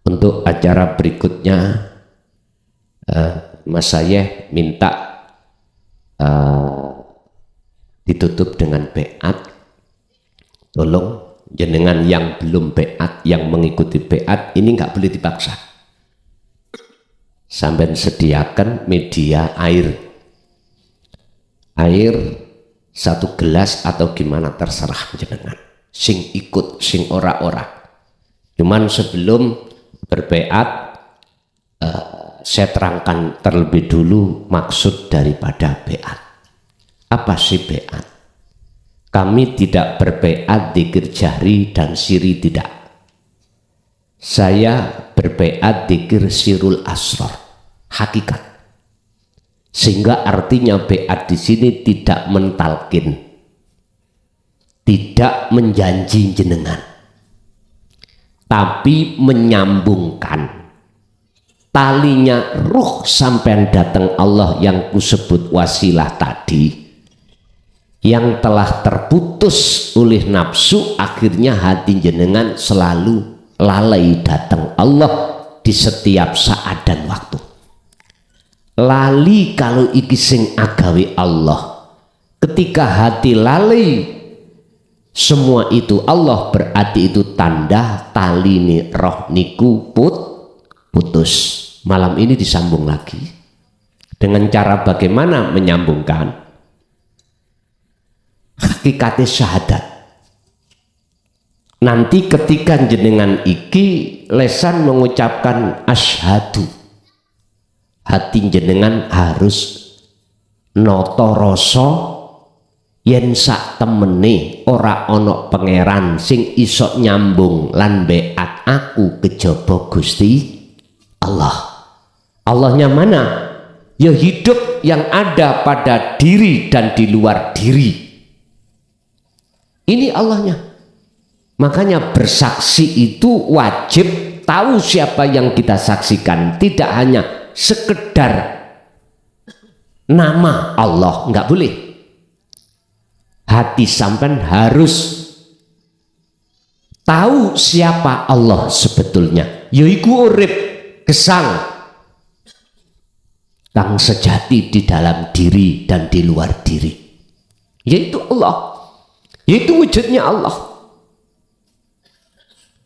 Untuk acara berikutnya Mas Sayeh minta ditutup dengan beat. Tolong jenengan yang belum beat, yang mengikuti beat ini nggak boleh dipaksa. Sampai sediakan media air satu gelas atau gimana terserah jenengan, sing ikut sing ora-ora. Cuman sebelum berbeat saya terangkan terlebih dulu maksud daripada beat. Apa sih beat? Kami tidak berbeat dzikir jahri dan siri, tidak. Saya berbeat dzikir sirul asrar, hakikat. Sehingga artinya beat di sini tidak mentalkin, tidak menjanji jenengan, tapi menyambungkan talinya ruh sampai datang Allah yang kusebut wasilah tadi, yang telah terputus oleh nafsu. Akhirnya hati jenengan selalu lalai datang Allah di setiap saat dan waktu. Lali kalau iki sing agawe Allah. Ketika hati lalai semua itu Allah, berarti itu tanda tali ni roh niku putus. Malam ini disambung lagi dengan cara bagaimana menyambungkan hakikatnya syahadat. Nanti ketika jenengan iki lesan mengucapkan asyhadu, hati jenengan harus noto rasa yen sak temene ora ono pangeran sing iso nyambung lan beat aku kejaba Gusti Allah. Allahnya mana? Ya hidup yang ada pada diri dan di luar diri. Ini Allahnya. Makanya bersaksi itu wajib tahu siapa yang kita saksikan, tidak hanya sekedar nama Allah, nggak boleh. Hati sampean harus tahu siapa Allah sebetulnya. Yaiku urip gesang kang sejati di dalam diri dan di luar diri, yaitu Allah, yaitu wujudnya Allah.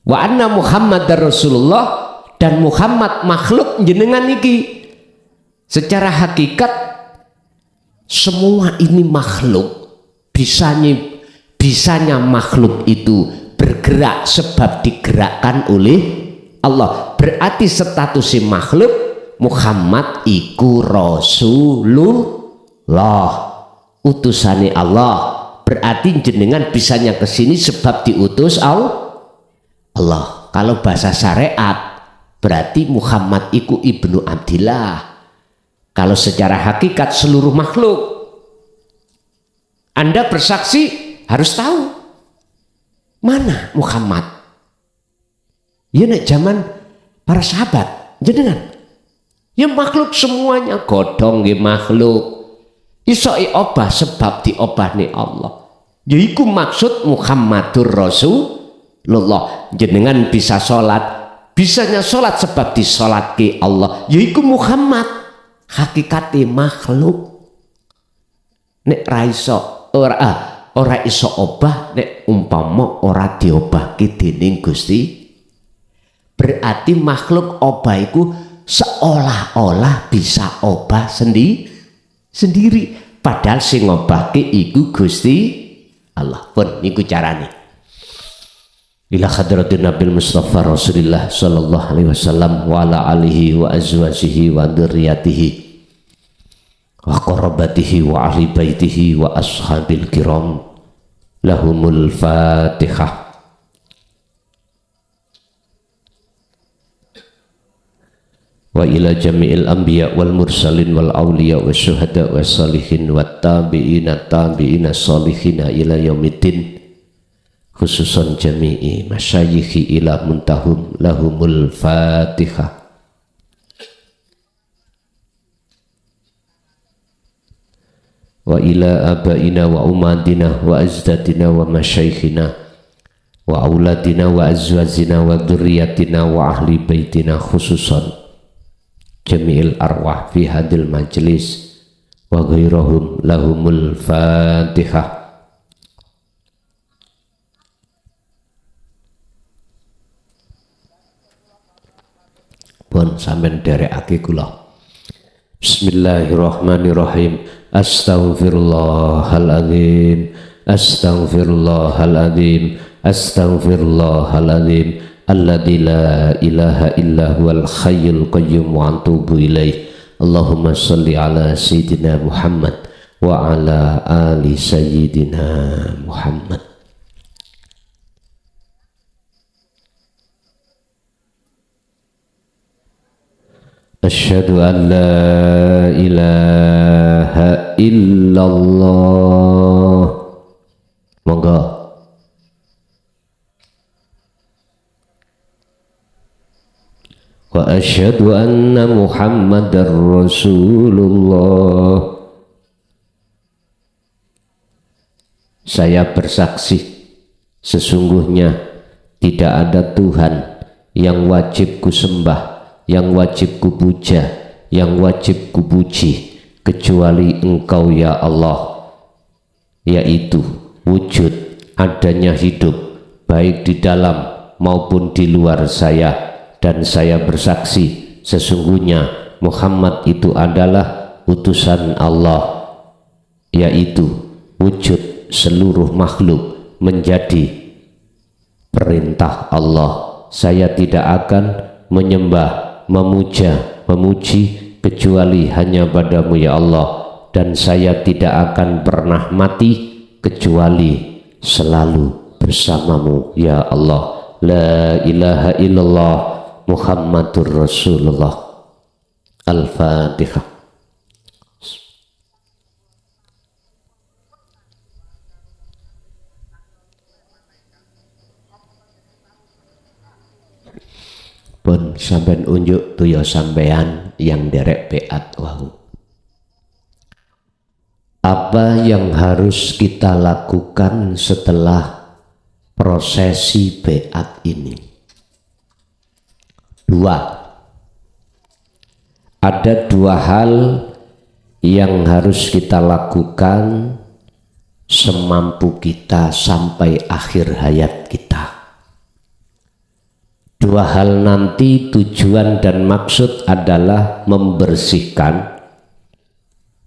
Wa anna Muhammad Rasulullah, dan Muhammad makhluk jenengan iki. Secara hakikat semua ini makhluk. Bisanya makhluk itu bergerak sebab digerakkan oleh Allah. Berarti statusnya makhluk, Muhammad iku Rasulullah, utusannya Allah. Berarti jenengan bisanya ke sini sebab diutus Allah. Kalau bahasa syariat berarti Muhammad iku ibnu Abdillah. Kalau secara hakikat seluruh makhluk. Anda bersaksi harus tahu Mana Muhammad? Ya nek zaman para sahabat, jenengan. Ya makhluk semuanya, godhong nggih makhluk. Iso obah sebab diobahne Allah. Yaiku maksud Muhammadur Rasulullah. Jenengan bisa sholat, bisanya sholat sebab disolatke Allah. Yaiku Muhammad, hakikate makhluk. Nek ra iso ora iso obah nek umpama ora diobahke dening Gusti. Berarti makhluk obah iku seolah-olah bisa obah sendiri padahal sing ngobahke iku Gusti Allah. Pun niku carane. Ila hadratin Nabil Mustafa Rasulullah sallallahu alaihi wasallam wa ala alihi wa azwajihi wa dzurriyyatihi wa qarabatihi wa ahli baitihi wa ashabil kiram lahumul Fatihah. Wa ila jami'il anbiya wal mursalin wal awliya wa syuhada wa salihin wa tabi'ina salihina ila yaumiddin, khususan jami'i masyayikhi ila muntahum lahumul Fatihah. Wa ila abaina wa umadina wa azdadina wa masyayikhina wa auladina wa azwazina wa dzurriyyatina wa ahli baitina, khususan jami'il arwah fi hadil majlis wa ghairahum lahumul Fatihah. Pun sampeyan derekake kula. Bismillahirrahmanirrahim. Astaghfirullahaladzim, astaghfirullahaladzim, astaghfirullahaladzim. Alladzi la ilaha illa huwal hayyul qayyum wa atubu ilaih. Allahumma shalli ala sayyidina Muhammad wa ala ali sayyidina Muhammad. Asyhadu an la ilaha illallah. Monggo. Wa asyhadu anna Muhammadar Rasulullah. Saya bersaksi sesungguhnya tidak ada Tuhan yang wajib kusembah, yang wajib kupuja, yang wajib kupuji kecuali Engkau ya Allah, yaitu wujud adanya hidup baik di dalam maupun di luar saya. Dan saya bersaksi sesungguhnya Muhammad itu adalah utusan Allah, yaitu wujud seluruh makhluk menjadi perintah Allah. Saya tidak akan menyembah, memuja, memuji kecuali hanya padamu ya Allah, dan saya tidak akan pernah mati kecuali selalu bersamamu ya Allah. La ilaha illallah Muhammadur Rasulullah. Al-Fatihah. Pun sampean unjuk tuya sampean yang derek beat wau. Apa yang harus kita lakukan setelah prosesi beat ini? Ada dua hal yang harus kita lakukan semampu kita sampai akhir hayat kita. Dua hal nanti tujuan dan maksud adalah membersihkan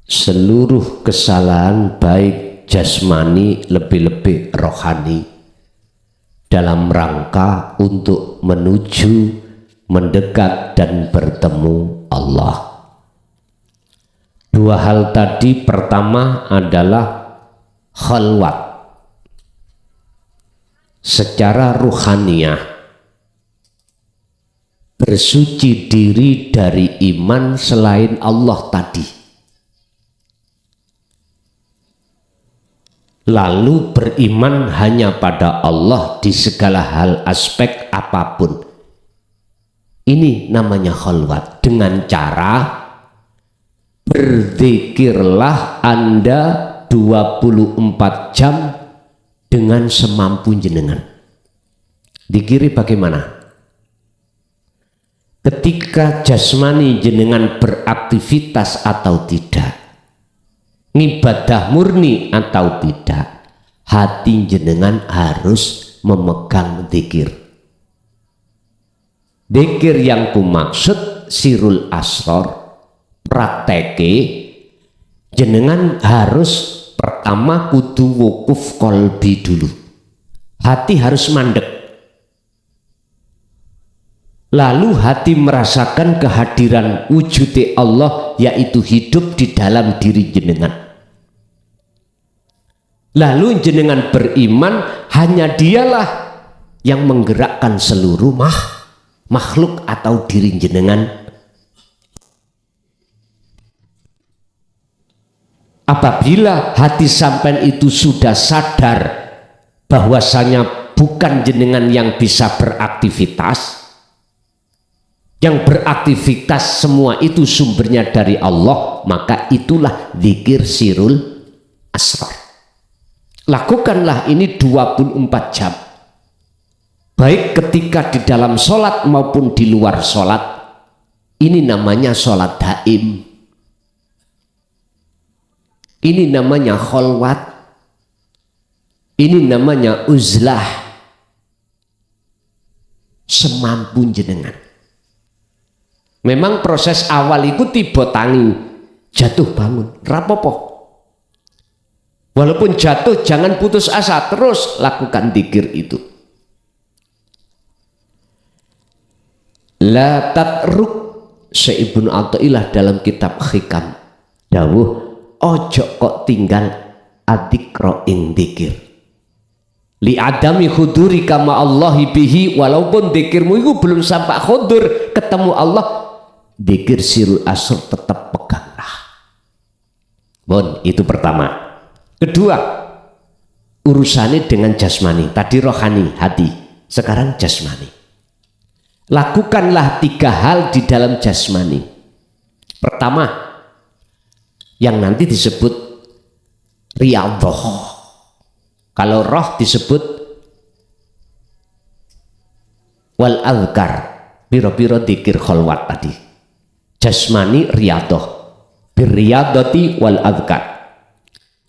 seluruh kesalahan baik jasmani lebih-lebih rohani dalam rangka untuk menuju mendekat dan bertemu Allah. Dua hal tadi, pertama adalah khalwat secara ruhaniyah, bersuci diri dari iman selain Allah tadi. lalu beriman hanya pada Allah di segala hal aspek apapun. Ini namanya khalwat, dengan cara berzikirlah Anda 24 jam dengan semampu jenengan. Dikiri bagaimana? Ketika jasmani jenengan beraktivitas atau tidak, ngibadah murni atau tidak, hati jenengan harus memegang dzikir. Dzikir yang kumaksud sirul asror, prakteke jenengan harus pertama kudu wukuf kolbi dulu, hati harus mandek. Lalu hati merasakan kehadiran wujud Allah, yaitu hidup di dalam diri jenengan. Lalu jenengan beriman hanya dialah yang menggerakkan seluruh makhluk atau diri jenengan. Apabila hati sampean itu sudah sadar bahwasanya bukan jenengan yang bisa beraktivitas, yang beraktivitas semua itu sumbernya dari Allah, maka itulah zikir sirul asrar. Lakukanlah ini 24 jam, baik ketika di dalam sholat maupun di luar sholat. Ini namanya sholat daim, ini namanya khalwat, ini namanya uzlah, semampu jenengan. Memang proses awal itu tiba tangi, jatuh bangun, rapopo. Walaupun jatuh jangan putus asa, terus lakukan dzikir itu. La tatruk, Ibnu Athaillah dalam kitab Hikam dawuh, ojo kok tinggal adzikra ing dzikir. Li adami khuduri kama Allahi bihi, walaupun dzikirmu itu belum sampai khudur ketemu Allah, dzikir sirul asr tetap peganglah. Bon, itu pertama. Kedua, urusannya dengan jasmani. Tadi rohani, hati. Sekarang jasmani. Lakukanlah 3 hal di dalam jasmani. Pertama, yang nanti disebut riyadhah. Kalau roh disebut wal azkar, biro-biro dzikir khalwat tadi. Jasmani riyadhah, birriyadhati wal azkar.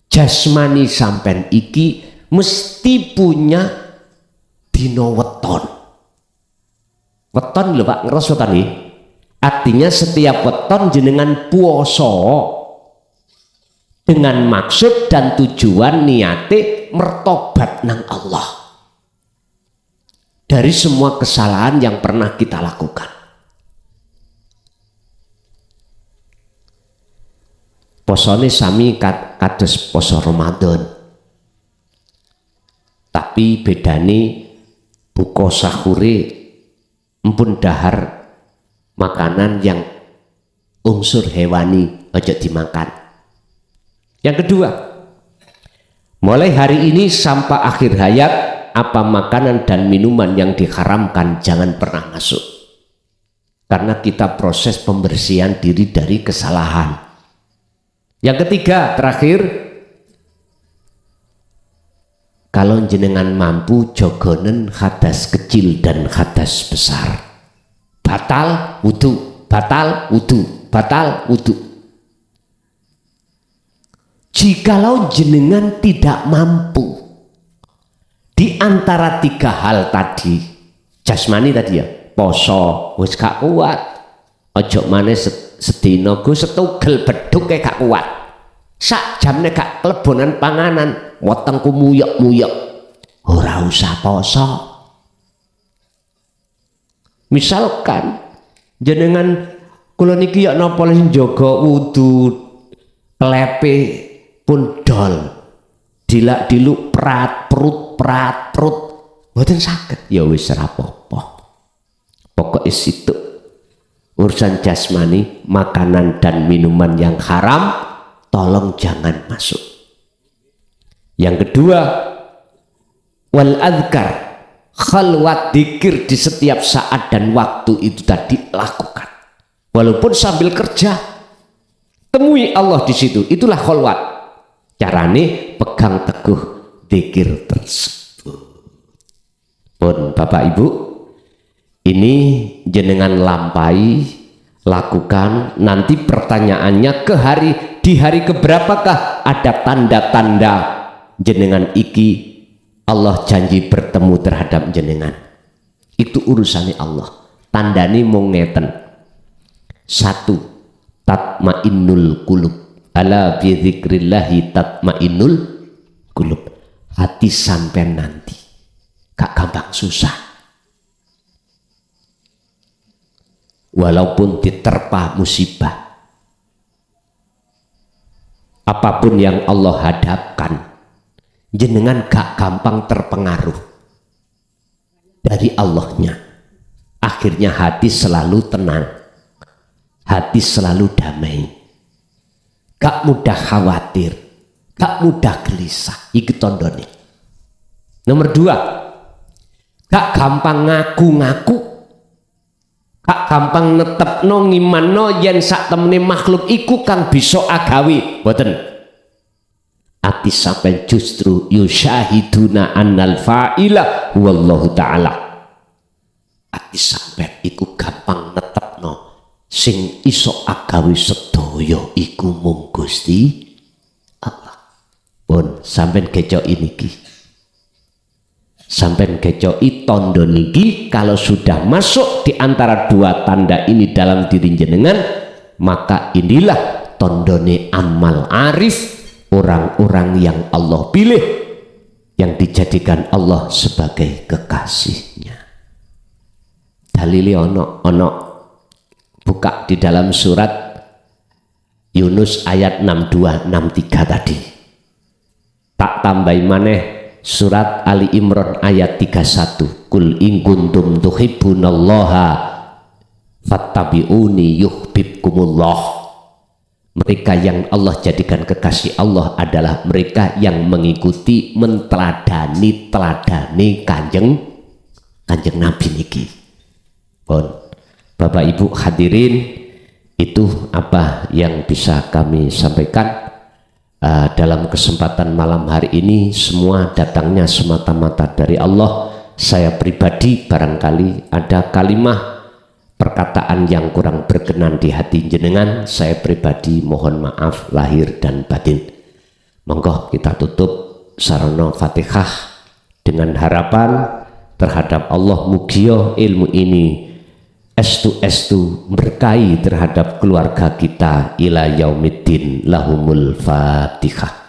Jasmani sampean iki mesti punya dino weton. Weton lho Pak, ngeros weton iki. Artinya setiap weton jenengan puasa dengan maksud dan tujuan niate mertobat nang Allah dari semua kesalahan yang pernah kita lakukan. Posone sami kados poso Ramadan, tapi bedane buka sahure empun dahar makanan yang unsur hewani, ojo dimakan. Yang kedua, mulai hari ini sampai akhir hayat, apa makanan dan minuman yang diharamkan jangan pernah masuk, karena kita proses pembersihan diri dari kesalahan. Yang ketiga, terakhir, kalau jenengan mampu jogonen hadas kecil dan hadas besar, batal wudu, batal wudu, batal wudu. Jikalau jenengan tidak mampu di antara 3 hal tadi, jasmani tadi ya, poso wis gak kuat, ojo maneh sedina go setugel beduk gak kuat, sak jamne gak kelebonan panganan, wetengku muyek-muyek, ora usah poso. Misalkan jenengan kula niki ya napa njaga wudu, klepe pun dol, dilak-diluk prat perut mboten saged, ya wis ora apa-apa. Pokoke situ urusan jasmani, makanan dan minuman yang haram tolong jangan masuk. Yang kedua, wal adhkar, khalwat dzikir di setiap saat dan waktu itu tadi lakukan. Walaupun sambil kerja, temui Allah di situ. Itulah khalwat. Carane pegang teguh dzikir tersebut. Pun Bapak Ibu, ini jenengan lampai, lakukan. Nanti pertanyaannya di hari keberapakah ada tanda-tanda jenengan iki Allah janji bertemu terhadap jenengan. Itu urusannya Allah. Tandani mung ngeten. 1. Tatmainnul qulub. Ala bi dzikrillahi tatmainnul qulub. Hati sampean nanti gak gampang susah. Walaupun diterpa musibah, apapun yang Allah hadapkan, jenengan gak gampang terpengaruh dari Allahnya. Akhirnya hati selalu tenang, hati selalu damai, gak mudah khawatir, gak mudah gelisah. Iki tandane. Nomor 2, gak gampang ngaku-ngaku, gak gampang netepno ngimanno yen sak temene makhluk iku kang bisa agawe. Boten. Ati sampai justru yusyahiduna annal fa'ila wallahu ta'ala. Ati sampai iku gampang netepno sing iso agawe sedaya iku mung Gusti Allah. Pun sampean kecoki niki, sampean kecoki tondo niki. Kalau sudah masuk di antara dua tanda ini dalam diri jenengan, maka inilah tondone amal arif, orang-orang yang Allah pilih, yang dijadikan Allah sebagai kekasihnya. Dalile ono buka di dalam surat Yunus ayat 62-63 tadi. Tak tambahi maneh surat Ali Imran ayat 31. Kul in kuntum tuhibbunallaha fattabi'uni yuhibbukumullah. Mereka yang Allah jadikan kekasih Allah adalah mereka yang mengikuti, menteladani kanjeng Nabi niki. Pun Bapak Ibu hadirin, itu apa yang bisa kami sampaikan dalam kesempatan malam hari ini. Semua datangnya semata-mata dari Allah. Saya pribadi barangkali ada kalimah perkataan yang kurang berkenan di hati jenengan, saya pribadi mohon maaf lahir dan batin. Monggo kita tutup sarana Fatihah dengan harapan terhadap Allah mugia ilmu ini estu berkahi terhadap keluarga kita ila yaumiddin. Lahumul Fatihah.